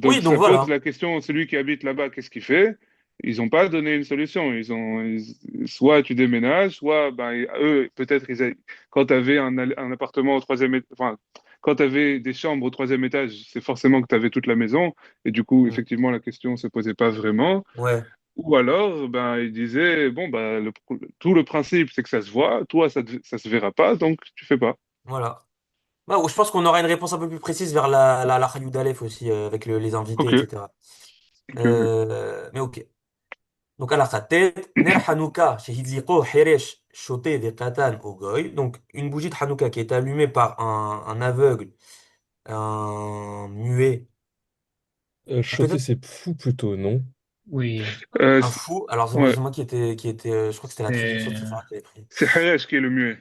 Oui, Donc, donc ça pose voilà. la question, celui qui habite là-bas, qu'est-ce qu'il fait? Ils n'ont pas donné une solution. Soit tu déménages, soit, ben, eux, peut-être, quand tu avais un appartement au troisième étage, enfin, quand tu avais des chambres au troisième étage, c'est forcément que tu avais toute la maison. Et du coup, Mm. effectivement, la question se posait pas vraiment. Ouais, Ou alors, ben, ils disaient, bon, ben, tout le principe, c'est que ça se voit. Toi, ça se verra pas, donc tu fais pas. voilà. Bah, je pense qu'on aura une réponse un peu plus précise vers la Chayou d'Aleph aussi, avec les invités, Ok, etc. ok, ok. Mais ok. Donc, à la tête, Ner Hanouka, chez Hidliko, Heresh, Shoté, Vekatan, Ogoy. Donc, une bougie de Hanouka qui est allumée par un aveugle, un muet, Choter, peut-être c'est fou plutôt, non? Oui, Euh, un c- fou. Alors, ouais, c'est moi qui était, je crois que c'était la traduction de c'est Sephora qui avait pris. c'est Hayesh qui est le muet.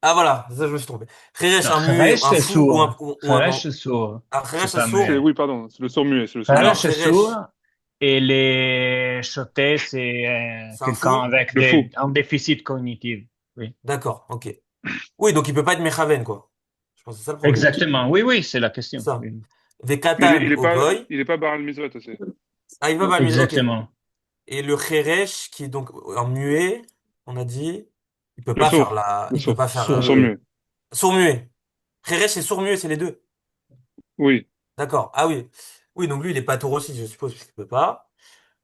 Ah, voilà, ça, je me suis trompé. Heresh, non, un muet, Kheresh un c'est fou ou sourd. un, Kheresh c'est sourd. un C'est Heresh, un pas sourd. muet. Oui, pardon, c'est le sourd-muet, c'est le Kheresh sourd-muet. Alors, c'est sourd. Heresh, Et les chotés, c'est c'est un quelqu'un fou? avec Le fou. un déficit cognitif. Oui. D'accord, ok. Oui, donc il peut pas être Mechaven, quoi. Je pense que c'est ça le problème. Exactement. Oui, oui, c'est la C'est question. ça. Oui. Mais Vekatan au goy. il est pas Baral Mitzvot aussi. Ah, il va pas ok. Exactement. Et le Kheresh, qui est donc en muet, on a dit, il peut Le pas faire sourd, la, le il peut sourd, pas faire le Sourd-muet. sourd-muet. sourd-muet. Kheresh et sourd-muet, c'est les deux. Oui, D'accord. Ah oui. Oui, donc lui, il est pas tour aussi, je suppose, puisqu'il peut pas.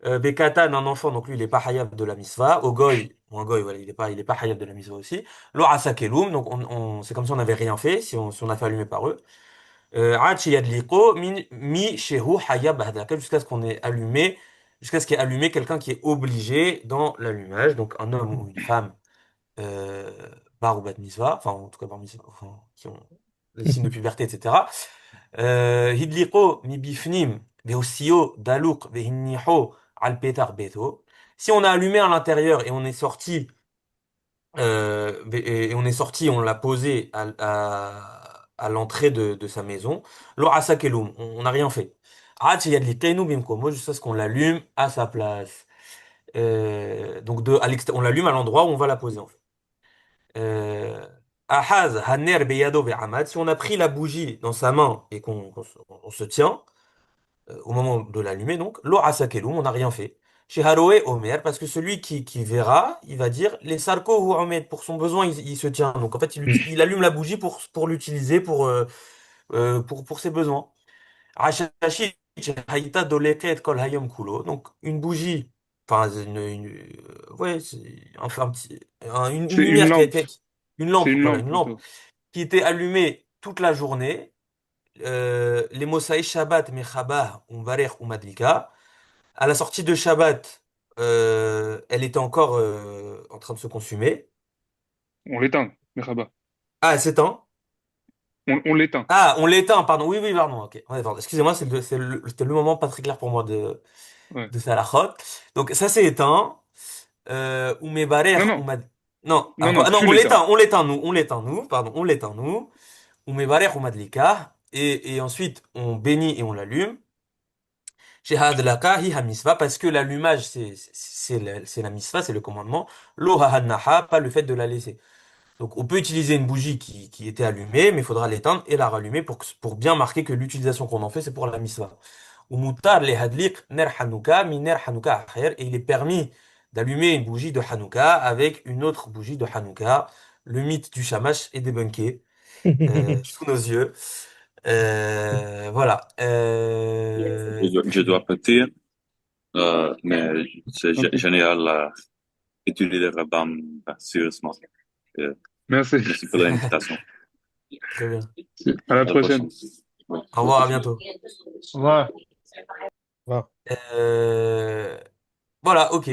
Bekatan, un enfant, donc lui, il est pas hayab de la misva. Au goy, ou un goy, voilà, il est pas hayab de la misva aussi. Lo asakelum, donc c'est comme si on n'avait rien fait, si on a fait allumer par eux. عاد يدلقوا mi shehu hayab bahdaka, jusqu'à ce qu'on ait allumé, jusqu'à ce qu'il y ait allumé quelqu'un qui est obligé dans l'allumage, donc un homme ou une femme, euh, bar ou bat mitzvah, enfin en tout cas bar mitzvah, enfin, qui ont les signes de puberté, etc. Hidliqo mi bifnim veossio daluk vehinniho al petar beto. Si on a allumé à l'intérieur et on est sorti, on l'a posé à l'entrée de sa maison. Lo asakelum, on n'a rien fait. Moi, jusqu'à ce qu'on l'allume à sa place. Donc, on l'allume à l'endroit où on va la poser, en fait. Ahaz, hanner beyado ve'amad. Si on a pris la bougie dans sa main et qu'on se tient, au moment de l'allumer, donc, lo asakelum, on n'a rien fait. Chez Haroé Omer, parce que celui qui verra, il va dire les sarko ou Omer, pour son besoin, il se tient. Donc en fait, il allume la bougie pour l'utiliser pour ses besoins. Ashashi, haïta doleket kol hayom kulo. Donc une bougie, enfin, ouais, c'est un petit, une c'est une lumière lampe. une C'est lampe, une voilà, lampe une lampe plutôt. qui était allumée toute la journée. Les Mosaï Shabbat, Mechabah, Umvarech, Umadlika. À la sortie de Shabbat, elle était encore en train de se consumer. On l'éteint, Merhaba. Ah, elle s'éteint. On l'éteint. Ah, on l'éteint, pardon. Oui, oui, pardon. Ok. Ouais, pardon. Excusez-moi, c'était le moment pas très clair pour moi Ouais. de Salahot. Donc, ça s'est éteint. Umebarer, Non, non, Umad... Non, non, non, non, tu l'éteins. on l'éteint, nous, pardon, on l'éteint, nous. Umebarer, Umadlika. Et ensuite, on bénit et on l'allume. Chez Hadlaka, hi ha parce que l'allumage, c'est la misva, c'est le commandement. Lo ha pas le fait de la laisser. Donc on peut utiliser une bougie qui était allumée, mais il faudra l'éteindre et la rallumer pour bien marquer que l'utilisation qu'on en fait, c'est pour la misva. Ou mutar le hadliq ner Hanouka, mi ner Hanouka akher, et il est permis d'allumer une bougie de Hanouka avec une autre bougie de Hanouka. Le mythe du shamash est débunké sous nos yeux. Voilà. Je dois Puis, partir, mais Ok. général, étudier le rabbin, sérieusement. Euh, Merci. Merci pour l'invitation. très bien. À la À la prochaine. prochaine. Ouais, Au à la revoir, à prochaine. bientôt. Ouais. Ah, Euh, voilà, ok.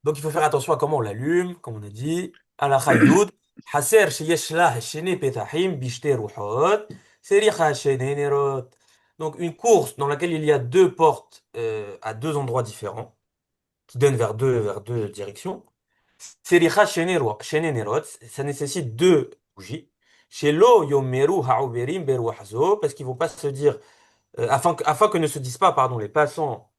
Donc il faut faire attention à comment on l'allume, comme on a dit. Alaha Yud. حسير شي يشلاه الشيني بتاحيم بيشتي روحوت سيريخا شيني نيروت. Donc une course dans laquelle il y a deux portes à deux endroits différents qui donnent vers deux directions. Séricha shene nerot, ça nécessite deux bougies. Chez l'eau, yomeru ha'uberim beru hazo, parce qu'ils vont pas se dire, afin que ne se disent pas, pardon, les passants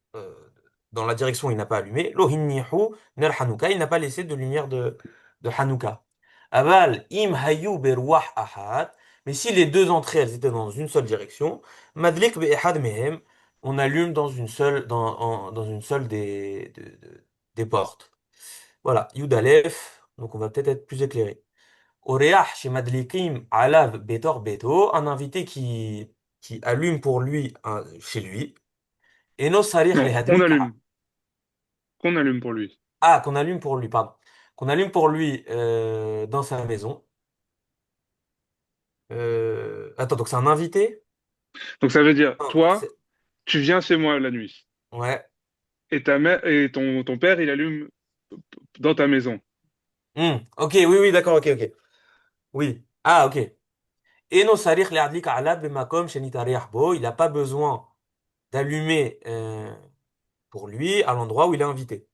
dans la direction où il n'a pas allumé, lo hinnihu ner Hanouka, il n'a pas laissé de lumière de Hanouka. Aval im hayu beruah ahad, mais si les deux entrées elles étaient dans une seule direction, madlik be'ehad mehem, on allume dans une seule des portes. Voilà, Yud Aleph, donc on va peut-être être plus éclairé. Oreah chez Madlikim Alav Betor Beto, un invité qui allume pour lui chez lui. Et nos Sarich les Non, on Hadlik, allume. Qu'on allume pour lui. qu'on allume pour lui, pardon. Qu'on allume pour lui dans sa maison. Attends, donc c'est un invité? Donc ça veut dire, Non, toi, tu viens chez moi la nuit. ouais. Et ta mère et ton père, il allume dans ta maison. Ok, oui, oui, d'accord, ok, ok. Oui. Ah, ok. Et nos Sarich les Hadlik Alav Bemakom chez Nitariach Bo, il n'a pas besoin d'allumer pour lui à l'endroit où il est invité.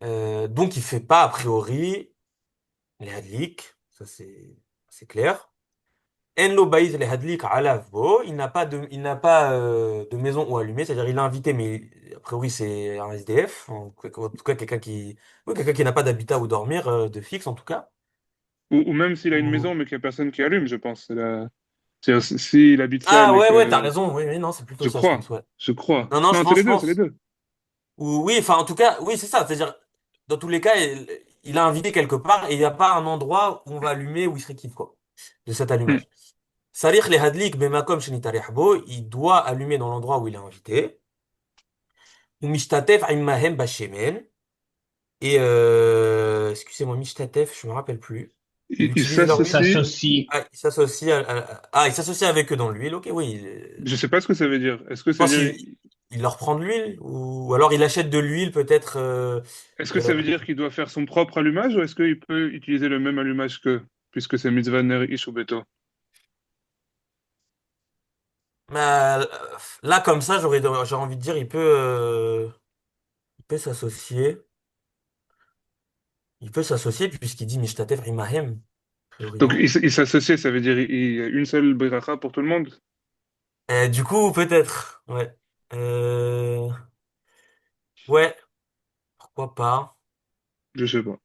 Donc il fait pas a priori les hadlik, ça c'est clair. En lo baïs les hadlik ala avbo, il n'a pas de maison où allumer, c'est-à-dire il est invité, mais a priori c'est un SDF, en tout cas quelqu'un qui n'a pas d'habitat où dormir de fixe en tout cas. Ou même s'il a une maison, Ou- mais qu'il n'y a personne qui allume, je pense. C'est-à-dire, s'il habite seul Ah et ouais ouais t'as que... raison, oui oui non c'est plutôt Je ça je crois. pense ouais. Je crois. Non non Non, c'est les je deux, c'est les pense. deux. Ou oui enfin en tout cas oui c'est ça, c'est-à-dire dans tous les cas il a invité quelque part et il n'y a pas un endroit où on va allumer où il serait kiff quoi de cet Hmm. allumage. Sarih les hadlik bemakom shenitariahbo, il doit allumer dans l'endroit où il est invité. Ou mishtatef immahem bashemen. Et excusez-moi, mishtatef, je me rappelle plus. Il Il utilise leur huile. s'associe... S'associe. Il s'associe avec eux dans l'huile. Ok, oui. Je sais pas ce que ça veut dire. Est-ce que Je ça veut pense dire... qu'il leur prend de l'huile. Ou alors il achète de l'huile peut-être. Est-ce que ça Euh, veut dire qu'il doit faire son propre allumage ou est-ce qu'il peut utiliser le même allumage qu'eux, puisque c'est mitzvah ner ish ou beto? mais, là, comme ça, j'ai envie de dire, il peut s'associer. Il peut s'associer puisqu'il dit mishtatef imahem. A priori, Donc non? il s'associe, ça veut dire il y a une seule bracha pour tout le monde? Du coup, peut-être. Ouais. Euh, ouais, pourquoi pas. Je sais pas.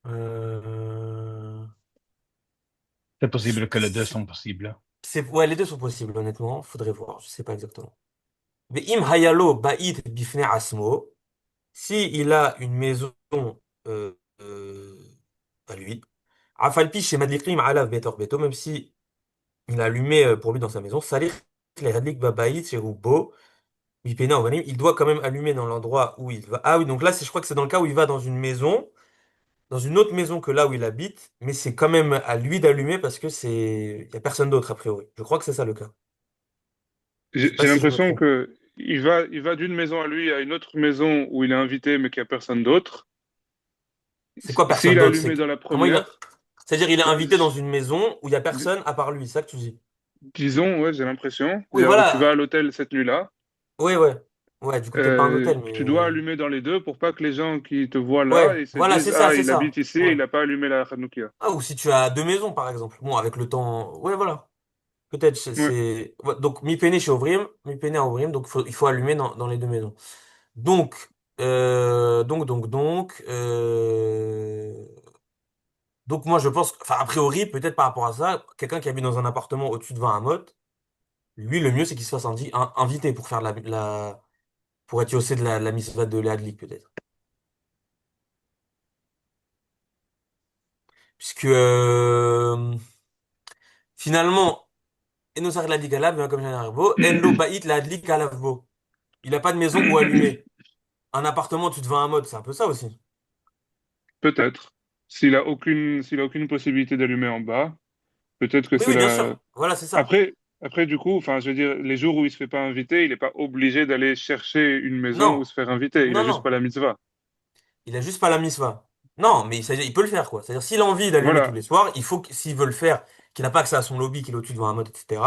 Euh, C'est possible que les deux sont possibles. ouais, les deux sont possibles, honnêtement. Faudrait voir. Je sais pas exactement. Mais im hayalo ba'id bifne asmo. Si il a une maison euh, euh, à lui. Afalpi chez Madlikrim ala betor beto. Même si il a allumé pour lui dans sa maison. Salih les hadlik ba'id chez Rubo. Bipena Ovanim, il doit quand même allumer dans l'endroit où il va. Ah oui, donc là, je crois que c'est dans le cas où il va dans une maison, dans une autre maison que là où il habite, mais c'est quand même à lui d'allumer parce que il y a personne d'autre a priori. Je crois que c'est ça le cas. Je sais pas J'ai si je me l'impression trompe. que il va d'une maison à lui à une autre maison où il est invité mais qu'il n'y a personne d'autre. C'est quoi personne S'il a d'autre? allumé dans la Comment il a... première, C'est-à-dire il est bah, invité dans une maison où il y a personne à part lui, c'est ça que tu dis? disons, ouais, j'ai l'impression. Oui, C'est-à-dire, tu vas voilà. à l'hôtel cette nuit-là, Oui, ouais. Ouais, du coup peut-être pas un hôtel, tu dois mais allumer dans les deux pour pas que les gens qui te voient là, ouais, ils se voilà, disent, c'est ça, ah, c'est il habite ça. ici, Ouais. il n'a pas allumé la Hanoukia. Ah, ou si tu as deux maisons par exemple. Bon, avec le temps, ouais, voilà. Peut-être Ouais. ouais, donc mi peiné chez Ovrim, mi peiné à Ovrim, donc il faut allumer dans les deux maisons. Donc donc moi je pense, enfin a priori peut-être par rapport à ça, quelqu'un qui habite dans un appartement au-dessus de 20 amot, lui le mieux c'est qu'il se fasse invité pour faire pour être yossé de la mitzvah de l'Adlik peut-être. Puisque finalement Et nous la ligue à la comme j'ai un arbo. En lo baït la ligue à l'avbo. Il a pas de maison où allumer. Un appartement, tu te vends un mode, c'est un peu ça aussi. Peut-être. S'il a aucune possibilité d'allumer en bas, peut-être que Oui, c'est oui, bien la. sûr. Voilà, c'est ça. Après, du coup, enfin, je veux dire, les jours où il se fait pas inviter, il n'est pas obligé d'aller chercher une maison Non, ou se faire inviter. Il a non, juste non. pas la mitzvah. Il a juste pas la mitzvah. Non, mais il peut le faire, quoi. C'est-à-dire, s'il a envie d'allumer tous Voilà. les soirs, s'il veut le faire, qu'il n'a pas accès à son lobby, qu'il est au-dessus devant un mode, etc.,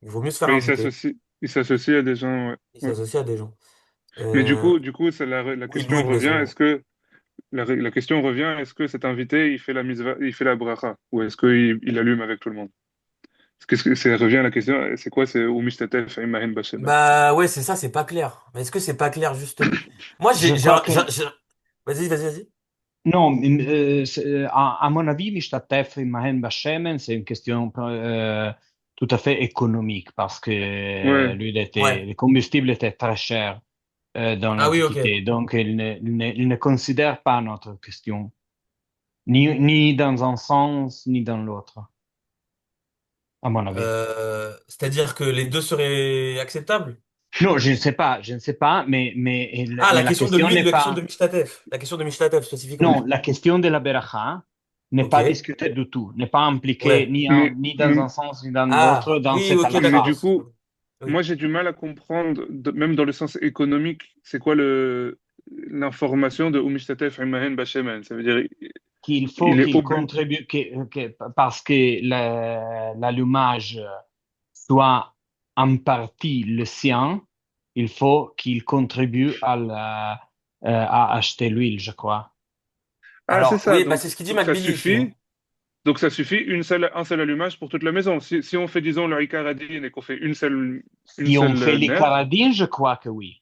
il vaut mieux se faire Mais inviter. il s'associe à des gens. Ouais. Il Ouais. s'associe à des gens. Mais Euh, du coup, la ou il loue question une revient, maison. la question revient, est-ce que cet invité, il fait la mitzvah, il fait la bracha, ou est-ce qu'il allume avec tout le monde? Qu'est-ce que ça revient à la question, c'est quoi, c'est Umistatel Imahen Bashemen? Bah ouais, c'est ça, c'est pas clair. Mais est-ce que c'est pas clair, justement? Moi, Je crois que Vas-y, vas-y, vas-y. non, à mon avis, Mishtatef Mahen Bashemen, c'est une question tout à fait économique parce que Ouais. Ouais. les combustibles étaient très chers dans Ah oui, ok. l'Antiquité, donc il ne considère pas notre question, ni dans un sens, ni dans l'autre, à mon avis. C'est-à-dire que les deux seraient acceptables? Non, je ne sais pas, Ah, mais la question n'est la question de pas. Mishtatev. La question de Mishtatev, spécifiquement. Non, la question de la beracha n'est Ok. pas discutée du tout, n'est pas impliquée Ouais. ni dans Mais, un sens ni dans l'autre Ah, dans oui, cette ok, mais halakha. du d'accord. coup, Oui. moi j'ai du mal à comprendre, même dans le sens économique, c'est quoi l'information de Umistatel Imahen Bashemen? Ça veut dire, Qu'il faut il est qu'il obligé. contribue, parce que l'allumage soit en partie le sien, il faut qu'il contribue à acheter l'huile, je crois. Ah, c'est Alors, ça, oui, bah c'est ce qu'il dit donc ça McBilly ici, hein. suffit. Donc ça suffit, un seul allumage pour toute la maison. Si on fait, disons, le Icar Adin et qu'on fait une Si on seule fait les ner, caradines, je crois que oui.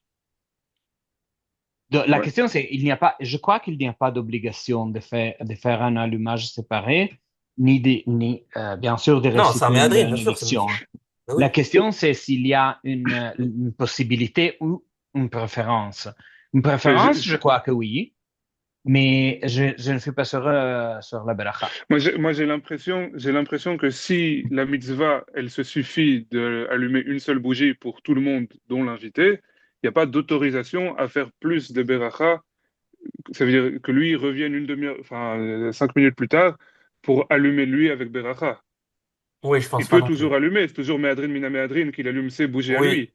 La ouais. question, c'est, il n'y a pas, je crois qu'il n'y a pas d'obligation de faire un allumage séparé, bien sûr, de Non, c'est un réciter une Méadrine, bien sûr, c'est bien bénédiction. sûr. Bah oui. La question, c'est s'il y a une possibilité ou une préférence. Une Mais préférence, je crois que oui, mais je ne suis pas sûr sur la beracha. moi, j'ai l'impression que si la mitzvah, elle se suffit d'allumer une seule bougie pour tout le monde, dont l'invité, il n'y a pas d'autorisation à faire plus de beracha. Ça veut dire que lui il revienne une demi-heure, enfin 5 minutes plus tard pour allumer lui avec beracha. Oui, je Il pense pas peut non plus. toujours allumer, c'est toujours Méadrine Mina Méadrine qu'il allume ses bougies à Oui, lui.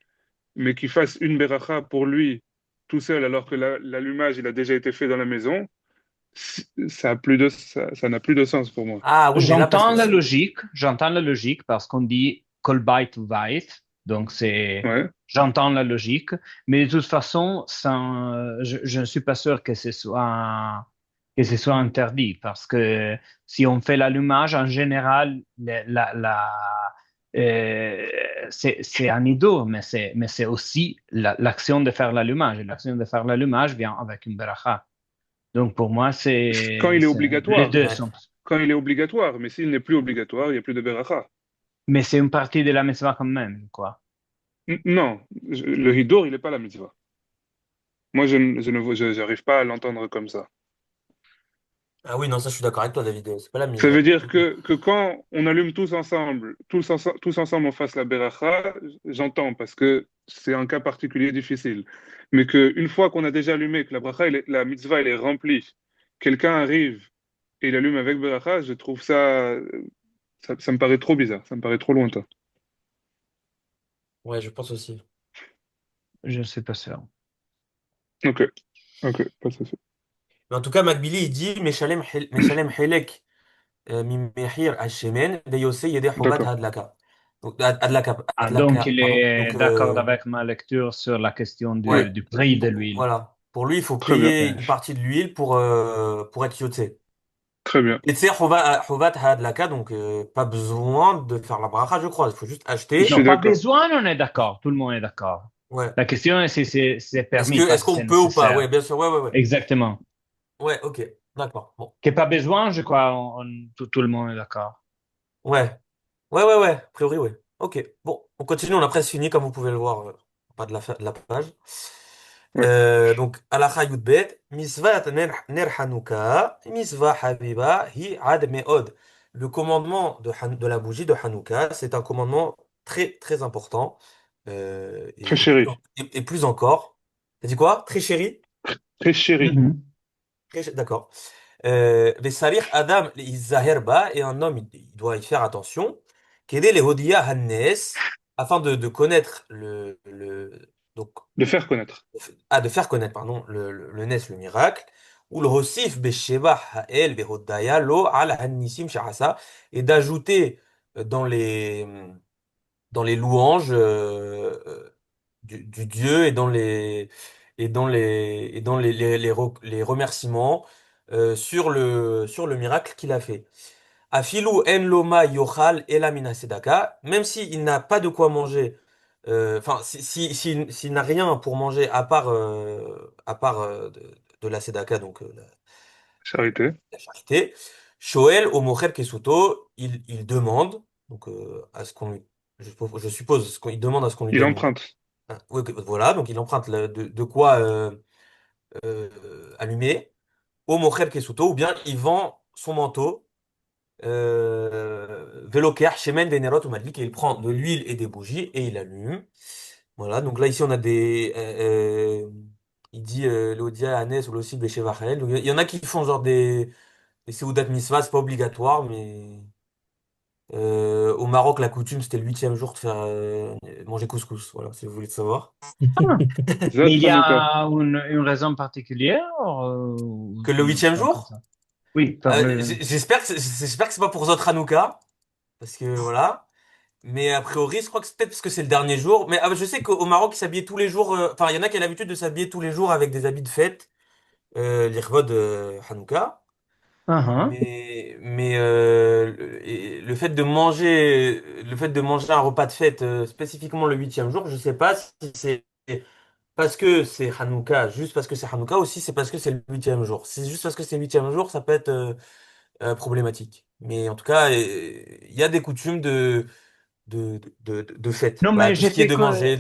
Mais qu'il fasse une beracha pour lui tout seul alors que l'allumage il a déjà été fait dans la maison, ça n'a plus de sens pour moi. ah oui, mais là, parce que si. J'entends la logique parce qu'on dit kol bait vait, donc Ouais. j'entends la logique, mais de toute façon, je ne suis pas sûr que ce soit interdit parce que si on fait l'allumage, en général, euh, c'est un idour, mais c'est aussi l'action de faire l'allumage. Et l'action de faire l'allumage vient avec une beracha. Donc pour moi, Quand il est les obligatoire, deux Ouais. sont. quand il est obligatoire, mais s'il n'est plus obligatoire, il n'y a plus de beracha. Mais c'est une partie de la mitzvah quand même, quoi. Non, le hidour, il n'est pas la mitzvah. Moi, j'arrive pas à l'entendre comme ça. Ah oui, non, ça, je suis d'accord avec toi, David. C'est pas la mise. Ça Ouais. veut dire Ok. que quand on allume tous ensemble, tous ensemble on fasse la beracha, j'entends parce que c'est un cas particulier difficile. Mais qu'une fois qu'on a déjà allumé, que la bracha, la mitzvah, elle est remplie, quelqu'un arrive et il allume avec beracha, je trouve ça me paraît trop bizarre, ça me paraît trop lointain. Ouais, je pense aussi. Je ne suis pas sûr. Ok, ok, pas de souci. Mais en tout cas, McBilly, il dit Meshalem Helek Mimehir Hashemen, Deyose Yede Hubat D'accord, Hadlaka. Donc, Ah, donc il pardon. est Donc, d'accord avec ma lecture sur la question ouais. du prix de l'huile. Voilà. Pour lui, il faut très bien, payer Ok. une partie de l'huile pour être yoté. très bien. Et tu sais, Hubat Hadlaka, donc pas besoin de faire la bracha, je crois. Il faut juste Je acheter. suis Non, pas d'accord. besoin, on est d'accord. Tout le monde est d'accord. Ouais. La question est si c'est permis, pas Est-ce si c'est qu'on peut ou pas? nécessaire. Ouais, bien sûr. Ouais, ouais, ouais. Exactement. Ouais, ok. D'accord. Bon. Qu'il n'y a pas besoin, je crois, tout le monde est d'accord. Ouais. Ouais, ouais, ouais. A priori, ouais. Ok. Bon, on continue. On a presque fini, comme vous pouvez le voir, pas de la page. Ouais. Donc, Alakha Yudbet, Misvat Ner Hanouka, Misva Habiba, Hi Ad Meod. Le commandement de la bougie de Hanouka, c'est un commandement très très important. Très chéri. Et plus encore. T'as dit quoi? Très chéri? Très chéri. Mhm. D'accord. Les salir Adam, il zahir ba, et un homme, il doit y faire attention. Quel est les hodiya hannes, afin de connaître donc, De faire connaître. de faire connaître, pardon, le nes, le miracle. Ou le hosif besheba ha'el behodaya lo ala hannisim sha'asa, et d'ajouter dans les louanges du Dieu, et dans les remerciements sur le miracle qu'il a fait. Afilou en loma yochal ela mina sedaka, même s'il n'a pas de quoi manger, enfin, s'il n'a rien pour manger à part de la sedaka, donc Charité. la charité. Shoel au mocher kesuto, il demande, donc à ce qu'on lui, je suppose, il demande à ce qu'on lui Il donne. emprunte. Ouais, voilà, donc il emprunte de quoi allumer au mocher kesuto, ou bien il vend son manteau. Veloker, Shemen, Venerot ou Madlik, et il prend de l'huile et des bougies et il allume. Voilà, donc là ici on a il dit Léodia, Hanès ou aussi Béchevachel. Donc, il y en a qui font genre des Seoudat Misva, c'est pas obligatoire, mais au Maroc la coutume c'était le huitième jour de faire manger couscous. Voilà, si vous voulez le savoir. Ah. Zot Mais il y Hanouka. a une raison particulière ou Que le c'est huitième c'est comme jour, ça? Oui, par le... j'espère que c'est pas pour Zot Hanouka, parce que voilà. Mais a priori, je crois que c'est peut-être parce que c'est le dernier jour. Mais je sais qu'au Maroc, ils s'habillaient tous les jours. Enfin, il y en a qui ont l'habitude de s'habiller tous les jours avec des habits de fête, l'Irvod Hanouka. Ah, Mais le fait de manger un repas de fête spécifiquement le huitième jour, je sais pas si c'est parce que c'est Hanouka, juste parce que c'est Hanouka, ou si c'est parce que c'est le huitième jour. Si c'est juste parce que c'est le huitième jour, ça peut être problématique. Mais en tout cas, il y a des coutumes de fête. non, Voilà, mais tout ce qui est j'étais de que... manger.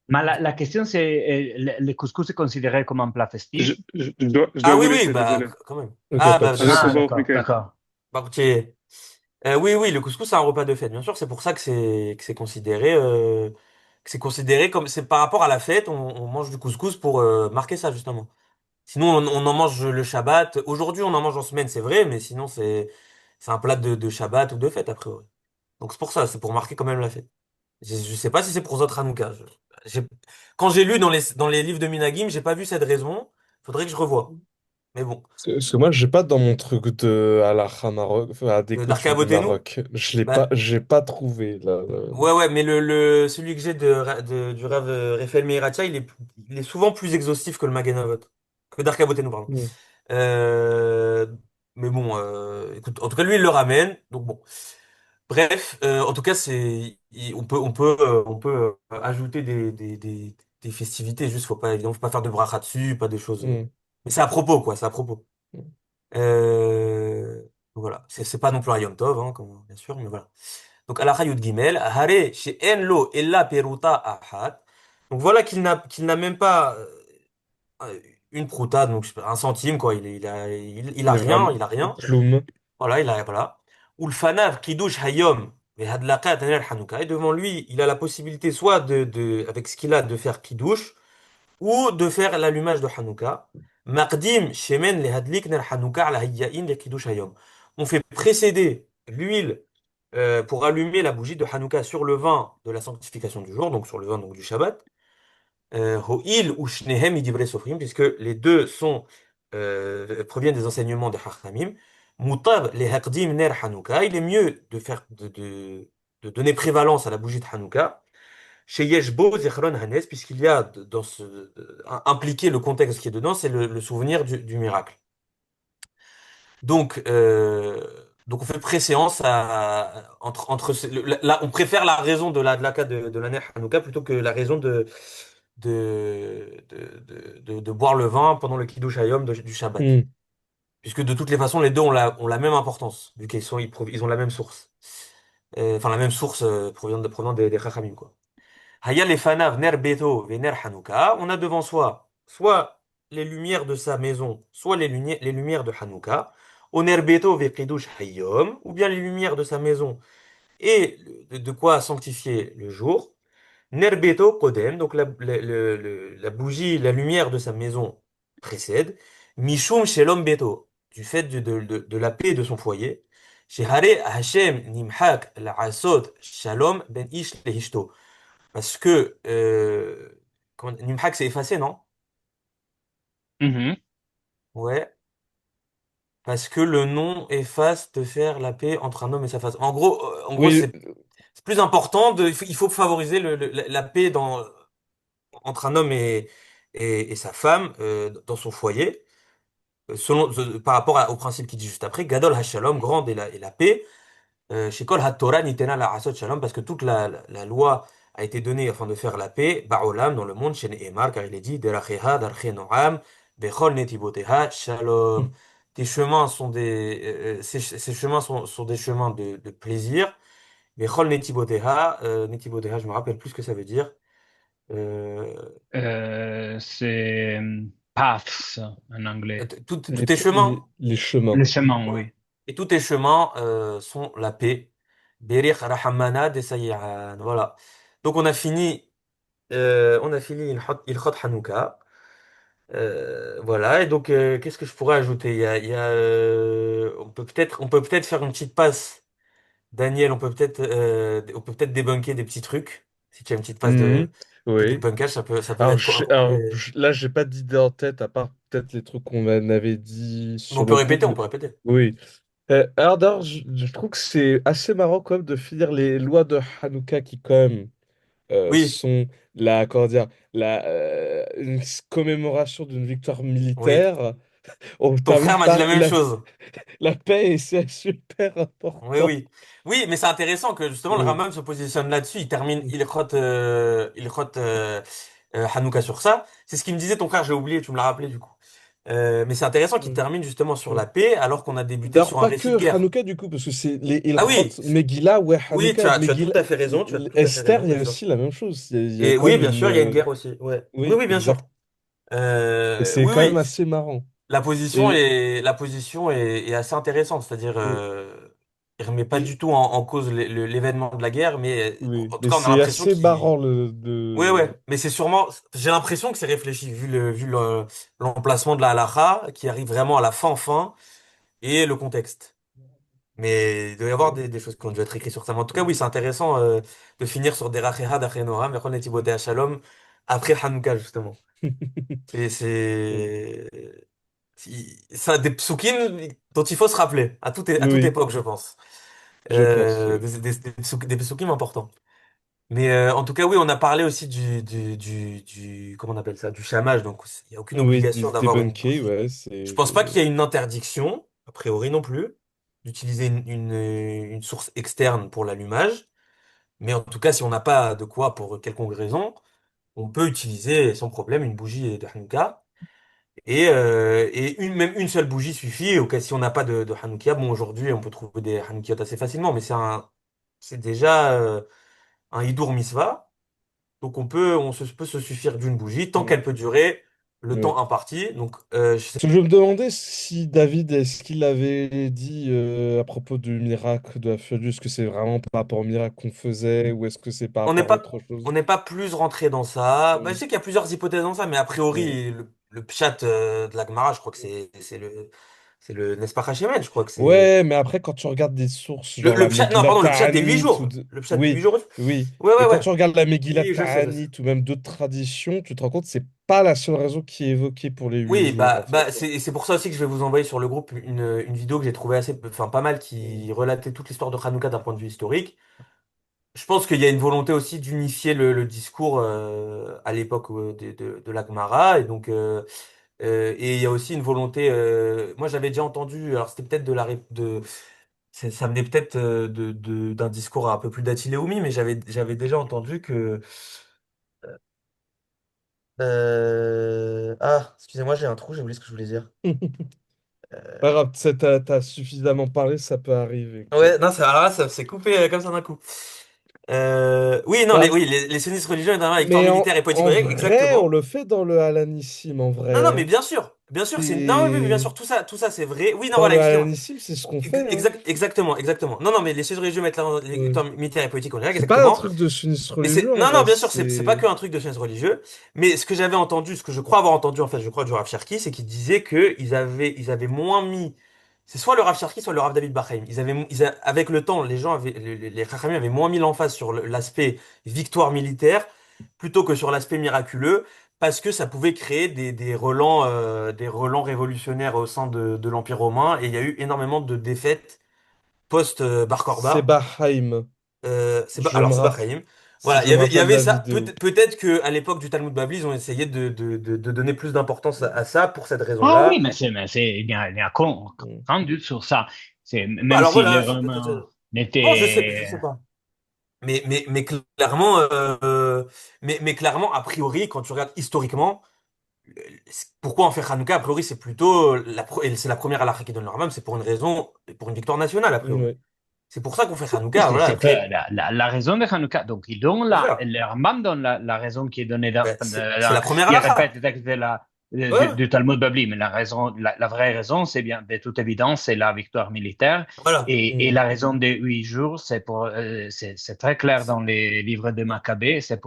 Mais la question, c'est, le couscous est considéré comme un plat Je, festif? je dois Ah vous oui, oui, laisser, bah, désolé. quand même. Ok, Ah, pas de bah, À notre Ah, souci. revoir, d'accord, Mickaël. d'accord. bah, écoutez, oui, oui, le couscous, c'est un repas de fête, bien sûr. C'est pour ça que c'est considéré comme. C'est par rapport à la fête, on mange du couscous pour marquer ça, justement. Sinon, on en mange le Shabbat. Aujourd'hui, on en mange en semaine, c'est vrai, mais sinon, c'est un plat de Shabbat ou de fête, a priori. Donc, c'est pour ça, c'est pour marquer quand même la fête. Je sais pas si c'est pour Zot Hanouka. J'ai- Quand j'ai lu dans les livres de Minagim, j'ai pas vu cette raison. Faudrait que je revoie. Mais bon. Parce que moi, j'ai pas dans mon truc de halakha Maroc, enfin, à des Darka coutumes du Abotenu? Maroc. Je l'ai pas, Bah, j'ai pas trouvé là. ouais, ouais, mais celui que j'ai du Rav Raphaël Meiratia, il est souvent plus exhaustif que le Magen Avot. Que Darka Abotenu, pardon. Hmm. Euh, mais bon, écoute, en tout cas, lui, il le ramène. Donc bon. Bref, en tout cas, on peut ajouter des festivités. Juste, évidemment, faut pas faire de bracha dessus, pas des choses. Hmm. Mais c'est à propos, quoi. C'est à propos. Hmm. Euh, voilà. C'est pas non plus un Yom Tov, hein, bien sûr, mais voilà. Donc, ala Yud Gimel, Hare chez Enlo ella peruta ahad. Donc voilà qu'il n'a même pas une prouta, donc je sais pas, un centime, quoi. Il a rien, Dirham, il a rien. Kloum. Voilà, voilà. Ulfanav Kiddush Hayom vehadlaqat ner Hanouka. Et devant lui, il a la possibilité soit avec ce qu'il a, de faire Kiddush ou de faire l'allumage de Hanouka. Maqdim shemen lehadlik ner Hanouka ala hayyain le Kiddush Hayom. On fait précéder l'huile pour allumer la bougie de Hanouka sur le vin de la sanctification du jour, donc sur le vin donc, du Shabbat. Ho'il ou shnehem idivre sofrim, puisque les deux proviennent des enseignements de Chachamim. Mutab les haqdim ner Hanouka, il est mieux de donner prévalence à la bougie de Hanouka. Chez Yeshbo Zechron Hanes, puisqu'il y a impliqué le contexte qui est dedans, c'est le souvenir du miracle. Donc, on fait préséance là, on préfère la raison de la cas de l'année Hanouka plutôt que la raison de boire le vin pendant le Kiddush Hayom du Shabbat. Hmm. Puisque de toutes les façons, les deux ont la même importance, vu qu'ils ont la même source. Enfin, la même source provenant des Chachamim, quoi. Haya lefanav ner beto ve ner Hanouka. On a devant soi soit les lumières de sa maison, soit les lumières de Hanouka. Oner beto ve Kiddush Hayom, ou bien les lumières de sa maison Et de quoi sanctifier le jour. Nerbeto Kodem, donc la bougie, la lumière de sa maison précède. Mishum Shelom Beto, du fait de la paix de son foyer. Shehare Hashem Nimhak La'asot Shalom Ben Ish Lehishto. Parce que Nimhak c'est effacé, non? Mhm. Ouais. Parce que le nom efface de faire la paix entre un homme et sa femme. En gros, Oui, c'est plus important il faut favoriser la paix entre un homme et sa femme dans son foyer. Par rapport au principe qu'il dit juste après, Gadol HaShalom, grande est la paix. Shekol HaTorah Nitena la Asot Shalom, parce que toute la loi a été donnée afin de faire la paix, Ba'olam, dans le monde, chez Nehemar, car il est dit, Deracheha, Darche Noam, Bechol Netiboteha, Shalom. Tes chemins sont ces chemins sont des chemins de plaisir. Bechol Netiboteha, Netiboteha, je me rappelle plus ce que ça veut dire. Euh, C'est paths en anglais. tous tes chemins. les chemins. Le chemin, Ouais. oui. Et tous tes chemins sont la paix. Berikh Rahamana Desayyan. Voilà. Donc on a fini Ilkhot Hanouka. Voilà. Et donc qu'est-ce que je pourrais ajouter? On peut peut-être faire une petite passe. Daniel, on peut peut-être débunker des petits trucs. Si tu as une petite passe Mhm. de Oui. débunkage, ça peut être quoi? Là, j'ai pas d'idée en tête, à part peut-être les trucs qu'on avait dit Mais sur on peut le groupe. répéter, on peut répéter. Oui. Alors, d'ailleurs, je trouve que c'est assez marrant quand même de finir les lois de Hanouka qui, quand même, Oui, sont comment dire, une commémoration d'une victoire oui. militaire. On Ton termine frère m'a dit par la même chose. la paix et c'est super Oui, important. oui. Oui, mais c'est intéressant que justement le Oui. Rambam se positionne là-dessus. Il termine Hanouka sur ça. C'est ce qu'il me disait ton frère, j'ai oublié, tu me l'as rappelé du coup. Mais c'est intéressant qu'il Oui. termine justement sur Oui. la paix alors qu'on a débuté D'ailleurs, sur un pas récit de que guerre. Hanouka du coup, parce que c'est les Ah Ilkhot, oui, Megillah, ouais, oui, tu Hanouka, as, tu as tout Megillah, à fait raison, tu as tout à fait Esther, raison, il y bien a sûr. aussi la même chose. Il y a Et quand oui, même bien sûr, il y a une une. guerre aussi. Ouais. Oui, Oui, oui, bien sûr. exact. Et c'est Oui, quand même oui. assez marrant. Et La position est assez intéressante, c'est-à-dire oui, il remet pas et- du tout en cause l'événement de la guerre, mais oui, en tout mais cas on a c'est l'impression assez qu'il... marrant Ouais, ouais, mais c'est sûrement... J'ai l'impression que c'est réfléchi, l'emplacement de la halakha, qui arrive vraiment à la fin, et le contexte. Mais il doit y avoir des choses qui ont dû être écrites sur ça. Mais en tout cas, oui, c'est intéressant de finir sur des Racheha d'Achenora, Mechon et Tiboté Shalom, après Hanouka, justement. C'est... c'est- Ça, des psukim dont il faut se rappeler à toute Oui, époque, je pense. je pense. Oui. Des psukim importants. Mais en tout cas, oui, on a parlé aussi comment on appelle ça, du chamage. Donc, il n'y a aucune Oui, obligation des d'avoir une bunkers, bougie. ouais, Je c'est. pense pas qu'il y ait une interdiction, a priori non plus, d'utiliser une source externe pour l'allumage. Mais en tout cas, si on n'a pas de quoi pour quelconque raison, on peut utiliser sans problème une bougie de Hanouka. Et même une seule bougie suffit. Au cas si on n'a pas de Hanoukia, bon, aujourd'hui, on peut trouver des Hanoukiyot assez facilement, mais c'est déjà un Hidour Mitzvah. Donc, on peut se suffire d'une bougie tant qu'elle peut durer le temps Oui. imparti. Donc, Parce que je me demandais si David, est-ce qu'il avait dit à propos du miracle de la Furious, est-ce que c'est vraiment par rapport au miracle qu'on faisait ou est-ce que c'est par on n'est rapport à pas, autre chose? on n'est pas plus rentré dans ça. Bah, je Oui. sais qu'il y a plusieurs hypothèses dans ça, mais a Oui. priori, le pshat de la Gemara, je crois que c'est le Nespa Hachemed, je crois que c'est. Ouais, mais après, quand tu regardes des sources, Le, genre le la pshat, non, Megillat pardon, le pshat des huit Ta'anit, jours. Le pshat des huit oui, jours. oui. Ouais, ouais, Mais quand ouais. tu regardes la Megillat Oui, je sais, je sais. Ta'anit ou même d'autres traditions, tu te rends compte que c'est pas la seule raison qui est évoquée pour les huit Oui, jours, en fait. c'est pour ça aussi que je vais vous envoyer sur le groupe une vidéo que j'ai trouvée enfin, pas mal qui relatait toute l'histoire de Hanouka d'un point de vue historique. Je pense qu'il y a une volonté aussi d'unifier le discours à l'époque de la Gemara. Et il y a aussi une volonté. Moi, j'avais déjà entendu. Alors, c'était peut-être de la. Ça venait peut-être d'un discours un peu plus d'Attiléoumi, mais j'avais déjà entendu que. Ah, excusez-moi, j'ai un trou, j'ai oublié ce que je voulais dire. Pas grave, t'as suffisamment parlé, ça peut arriver, quoi. Ouais, non, alors là, ça s'est coupé comme ça d'un coup. Oui, non, Bah, les sionistes religieux, notamment la victoire mais militaire et politique, en ouais, vrai, on exactement. le fait dans le Alanissim, en Non, vrai, non, mais hein. bien sûr, c'est, non, oui, oui, bien C'est... sûr, tout ça, c'est vrai. Oui, non, Dans voilà, le excusez-moi. Alanissim, c'est ce qu'on fait, hein. Exactement, exactement. Non, non, mais les sionistes religieux mettent les Ouais. victoires militaires et politiques en Irak, C'est pas un exactement. truc de sionistes Mais religieux, en non, non, vrai, bien sûr, c'est pas c'est... qu'un truc de sionisme religieux. Mais ce que j'avais entendu, ce que je crois avoir entendu, en fait, je crois, du Rav Cherki, c'est qu'il disait que ils avaient moins mis. C'est soit le Rav Cherki, soit le Rav David Bachaim. Avec le temps, les gens avaient, les Chachamim avaient moins mis l'emphase sur l'aspect victoire militaire plutôt que sur l'aspect miraculeux, parce que ça pouvait créer des relents révolutionnaires au sein de l'Empire romain, et il y a eu énormément de défaites post-Bar C'est Korba. Bahaïm. Je Alors me c'est rapp- Bachaïm. si Voilà, je me il y rappelle avait la ça. vidéo. Peut-être que à l'époque du Talmud Bavli, ils ont essayé de donner plus d'importance à ça pour cette Ah oui, raison-là. il y a Mm. grand doute sur ça. Bah Même alors si les voilà, c'est Romains peut-être. Bon, je n'étaient. sais pas. Mais clairement, mais clairement, a priori, quand tu regardes historiquement, pourquoi on fait Hanouka, a priori, c'est plutôt et c'est la première halakha qui donne le Rambam, c'est pour une raison, pour une victoire nationale, a priori. Ouais. C'est pour ça qu'on fait Oui, Hanouka, voilà. c'est que Après, la raison de Hanouka, donc ils donnent c'est ça. le Rambam donne la raison qui est donnée Ben, c'est la première il répète halakha. le texte Ouais, du Talmud Babli, mais la raison, la vraie raison, c'est bien, de toute évidence, c'est la victoire militaire. voilà. Et Mm. la raison des 8 jours, c'est très clair dans les livres de Maccabée, c'est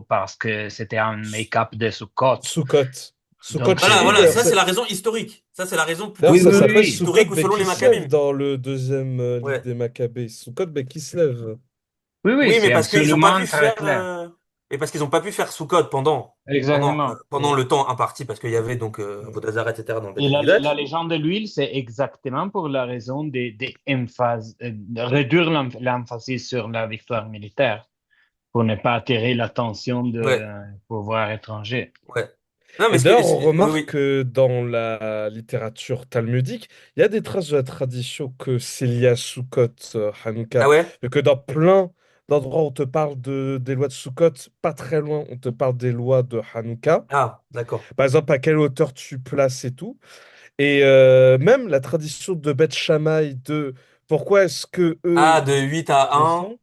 parce que c'était un make-up de Sukkot. Soukot. Soukot Donc Voilà, Sheni, voilà, c'est, d'ailleurs. ça c'est la raison historique. Ça c'est la raison D'ailleurs, plutôt oui, ça oui, oui, s'appelle oui. Soukot historique ou selon les Bekislev Maccabées. dans le deuxième livre Ouais. des Maccabées. Soukot Bekislev. Oui, oui, Oui, mais c'est parce qu'ils ont pas absolument pu très faire, clair. et parce qu'ils ont pas pu faire Sukkot Exactement. pendant le temps imparti, parce qu'il y avait donc Vodazara, etc. dans le Beth Et Amikdash. la légende de l'huile, c'est exactement pour la raison de réduire l'emphasis sur la victoire militaire, pour ne pas attirer l'attention de Ouais, pouvoir étranger. ouais. Non, mais Et d'ailleurs, on oui, remarque oui. que dans la littérature talmudique, il y a des traces de la tradition que c'est lié à Sukkot, Ah Hanouka. ouais? Et que dans plein d'endroits, on te parle des lois de Sukkot, pas très loin, on te parle des lois de Hanouka. Ah, d'accord. Par exemple, à quelle hauteur tu places et tout. Et même la tradition de Beth Shammai de pourquoi est-ce que Ah, eux, de 8 à les 1. gens,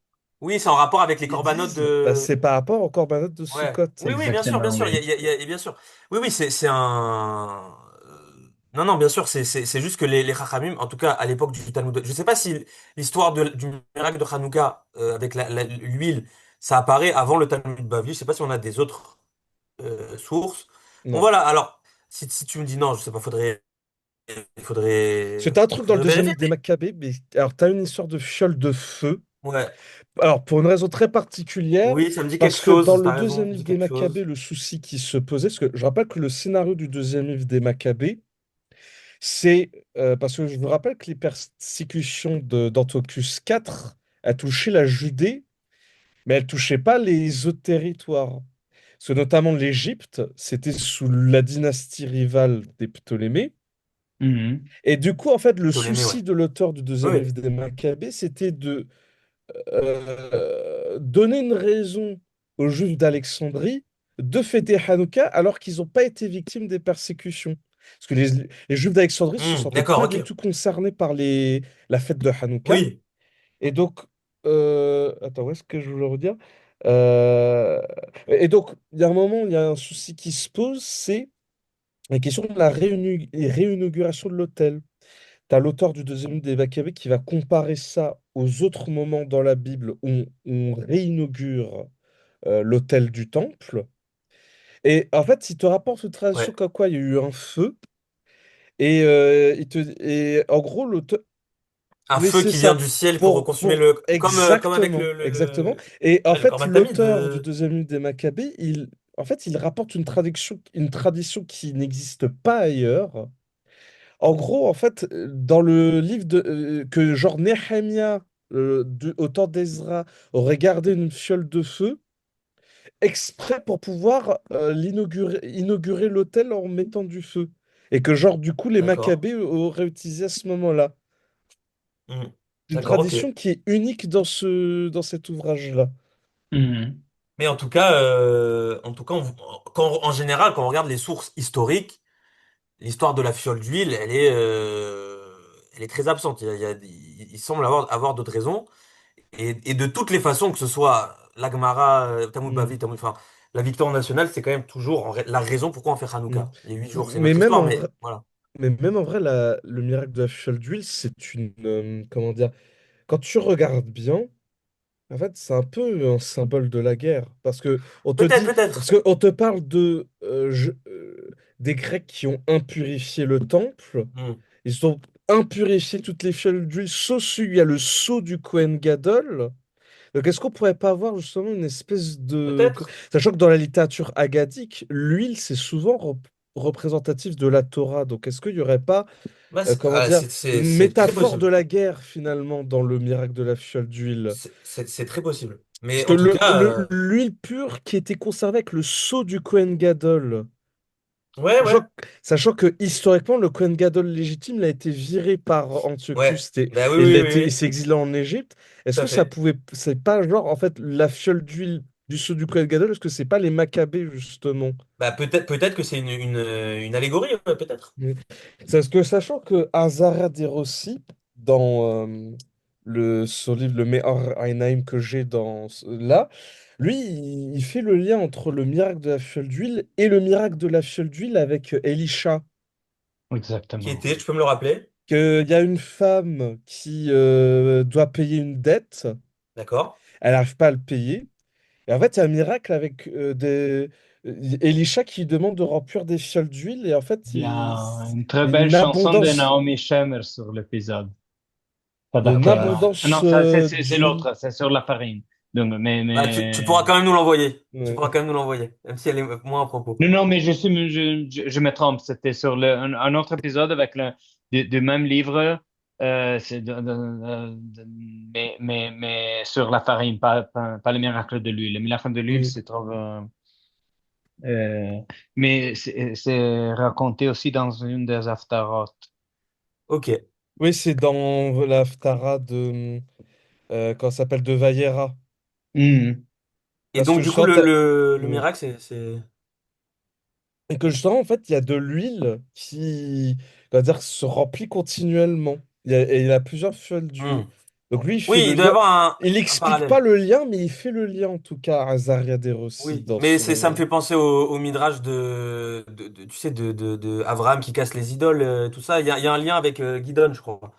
Oui, c'est en rapport avec les ils corbanotes disent, bah, de. c'est par rapport au korbanot de Ouais. Sukkot. Oui, oui, bien Exactement, sûr. oui. Bien sûr. Oui, oui, c'est un. Non, non, bien sûr, c'est juste que les Chachamim, en tout cas à l'époque du Talmud, je sais pas si l'histoire du miracle de Hanouka avec l'huile, ça apparaît avant le Talmud Bavli. Je sais pas si on a des autres sources. Bon, Non. voilà. Alors, si tu me dis non, je sais pas, C'était un truc dans le faudrait deuxième vérifier. livre des Maccabées, mais alors t'as une histoire de fiole de feu. Ouais. Alors pour une raison très particulière, Oui, ça me dit quelque parce que dans chose. le T'as raison, ça deuxième me livre dit des quelque Maccabées, chose. le souci qui se posait, parce que je rappelle que le scénario du deuxième livre des Maccabées, c'est parce que je vous rappelle que les persécutions d'Antiochus IV a touché la Judée, mais elles touchaient pas les autres territoires. Parce que notamment l'Égypte, c'était sous la dynastie rivale des Ptolémées. Mhm. Et du coup, en fait, le Ptolémée, ouais. souci de l'auteur du Oui, deuxième oui. livre des Maccabées, c'était de donner une raison aux Juifs d'Alexandrie de fêter Hanouka alors qu'ils n'ont pas été victimes des persécutions. Parce que les Juifs d'Alexandrie ne se sentaient D'accord, pas ok. du tout concernés par la fête de Hanouka. Oui. Et donc, attends, où est-ce que je voulais redire? Euh, et donc, il y a un moment, il y a un souci qui se pose, c'est la question de la réinauguration de l'autel. Tu as l'auteur du deuxième livre des Maccabées qui va comparer ça aux autres moments dans la Bible où on réinaugure l'autel du temple. Et en fait, il te rapporte une tradition Ouais. comme quoi il y a eu un feu. Et, et en gros, l'auteur. Un Oui, feu c'est qui vient ça. du ciel pour reconsumer comme avec Exactement, exactement. Et en ouais, le fait, Corban Tamid. l'auteur du deuxième livre des Maccabées, en fait, il rapporte une tradition qui n'existe pas ailleurs. En gros, en fait, dans le livre que genre Nehemia, au temps d'Ezra, aurait gardé une fiole de feu exprès pour pouvoir inaugurer l'autel en mettant du feu. Et que genre, du coup, les D'accord. Maccabées auraient utilisé à ce moment-là. Hmm. Une D'accord, ok. tradition qui est unique dans cet ouvrage-là. Mhm. Mais en tout cas, en général, quand on regarde les sources historiques, l'histoire de la fiole d'huile, elle est très absente. Il semble avoir d'autres raisons. Et de toutes les façons, que ce soit la Gemara, Talmud Mm, Bavli, enfin, la victoire nationale, c'est quand même toujours la raison pourquoi on fait mm. Hanouka. Les 8 jours, c'est Mais notre même histoire, en mais vrai, voilà. le miracle de la fiole d'huile, c'est une, comment dire, quand tu regardes bien, en fait, c'est un peu un symbole de la guerre. Parce que on te Peut-être, dit, parce peut-être. que on te parle des Grecs qui ont impurifié le temple. Hmm. Ils ont impurifié toutes les fioles d'huile, sauf celui, il y a le sceau du Kohen Gadol. Donc, est-ce qu'on pourrait pas avoir justement une espèce de... Peut-être. Sachant que dans la littérature agadique, l'huile, c'est souvent représentatif de la Torah. Donc, est-ce qu'il n'y aurait pas, Bah, comment dire, une c'est très métaphore de possible. la guerre, finalement, dans le miracle de la fiole d'huile? C'est très possible. Parce Mais que en tout cas, l'huile pure qui était conservée avec le sceau du Kohen Gadol. ouais, ouais, Sachant que historiquement, le Kohen Gadol légitime il a été viré par ouais. Antiochus Bah oui, et oui, oui, il oui, s'est exilé en Égypte. Est-ce tout à que ça fait. pouvait. C'est pas genre, en fait, la fiole d'huile du sceau du Kohen Gadol, est-ce que c'est pas les Maccabées, justement? Bah peut-être que c'est une allégorie, ouais, peut-être. Oui. C'est parce que sachant que Azaria Rossi, dans son livre, le Me'or Einaim que j'ai là, lui, il fait le lien entre le miracle de la fiole d'huile et le miracle de la fiole d'huile avec Elisha. Qui Exactement. était, tu peux me le rappeler? Qu'il y a une femme qui doit payer une dette, D'accord. elle n'arrive pas à le payer. Et en fait, il y a un miracle avec Elisha qui demande de remplir des fioles d'huile et en fait, Il y a une très belle une chanson de abondance, Naomi Shemer sur l'épisode. Pas il y a une d'accord. Ah abondance non, ça c'est d'huile. l'autre, c'est sur la farine. Donc, Bah tu pourras quand même nous l'envoyer. Tu Ouais. pourras quand même nous l'envoyer, même si elle est moins à propos. Non, non, mais je me trompe. C'était sur un autre épisode avec du même livre, c'est mais sur la farine, pas le miracle de l'huile. Le miracle de l'huile, Oui. c'est trop. Euh, mais c'est raconté aussi dans une des Haftarot. Ok. Oui, c'est dans la Ftara de, quand ça s'appelle de Vayera. Et Parce donc que du coup justement, le oui. miracle c'est... Et que justement, en fait, il y a de l'huile qui, on va dire, se remplit continuellement. Et il a plusieurs fioles d'huile. Hmm. Donc lui, il fait Oui, le il doit y lien. avoir Il un n'explique pas parallèle. le lien, mais il fait le lien, en tout cas, à Zaria Rossi Oui, dans mais ça me son... fait penser au midrash tu sais, de Abraham qui casse les idoles, tout ça. Il y a un lien avec Gidon, je crois, dans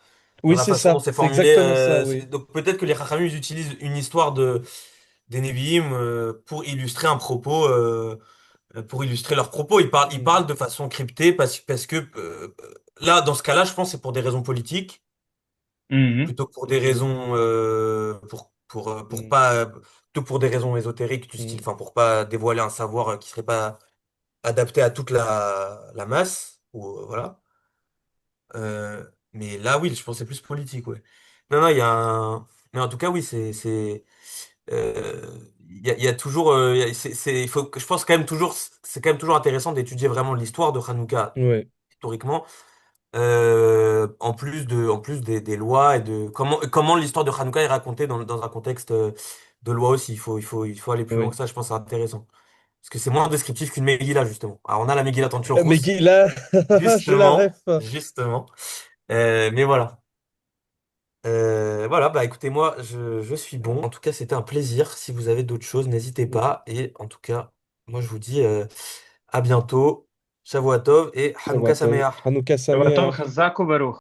Oui, la c'est façon dont ça. c'est C'est formulé. exactement ça, oui. Donc peut-être que les Chachamim ils utilisent une histoire des Nevi'im pour illustrer un propos, pour illustrer leurs propos. Ils Mm, parlent de façon cryptée parce que là, dans ce cas-là, je pense que c'est pour des raisons politiques Mhm. plutôt que pour des mm, raisons pour mm, pas plutôt pour des raisons ésotériques du style, mm. enfin pour pas dévoiler un savoir qui serait pas adapté à toute la masse ou voilà. Mais là, oui, je pense que c'est plus politique, ouais. Non, non, il y a un... Mais en tout cas, oui, euh, il y a toujours, il faut, je pense quand même toujours, c'est quand même toujours intéressant d'étudier vraiment l'histoire de Hanouka Ouais, historiquement, en plus des lois et de comment l'histoire de Hanouka est racontée dans un contexte de loi aussi. Il faut aller plus loin ouais. que ça. Je pense que c'est intéressant parce que c'est moins descriptif qu'une Megillah justement. Alors on a la Megillah Tenture Mais Rousse, Guy, là, j'ai la justement, ref. justement. Mais voilà. Voilà, bah écoutez, moi je suis bon. En tout cas, c'était un plaisir. Si vous avez d'autres choses, n'hésitez pas. Et en tout cas, moi je vous dis à bientôt. Shavua Tov et Hanouka Shabbat Tov. Sameach. Hanouka Shabbat tov, Sameach. chazak u'baruch.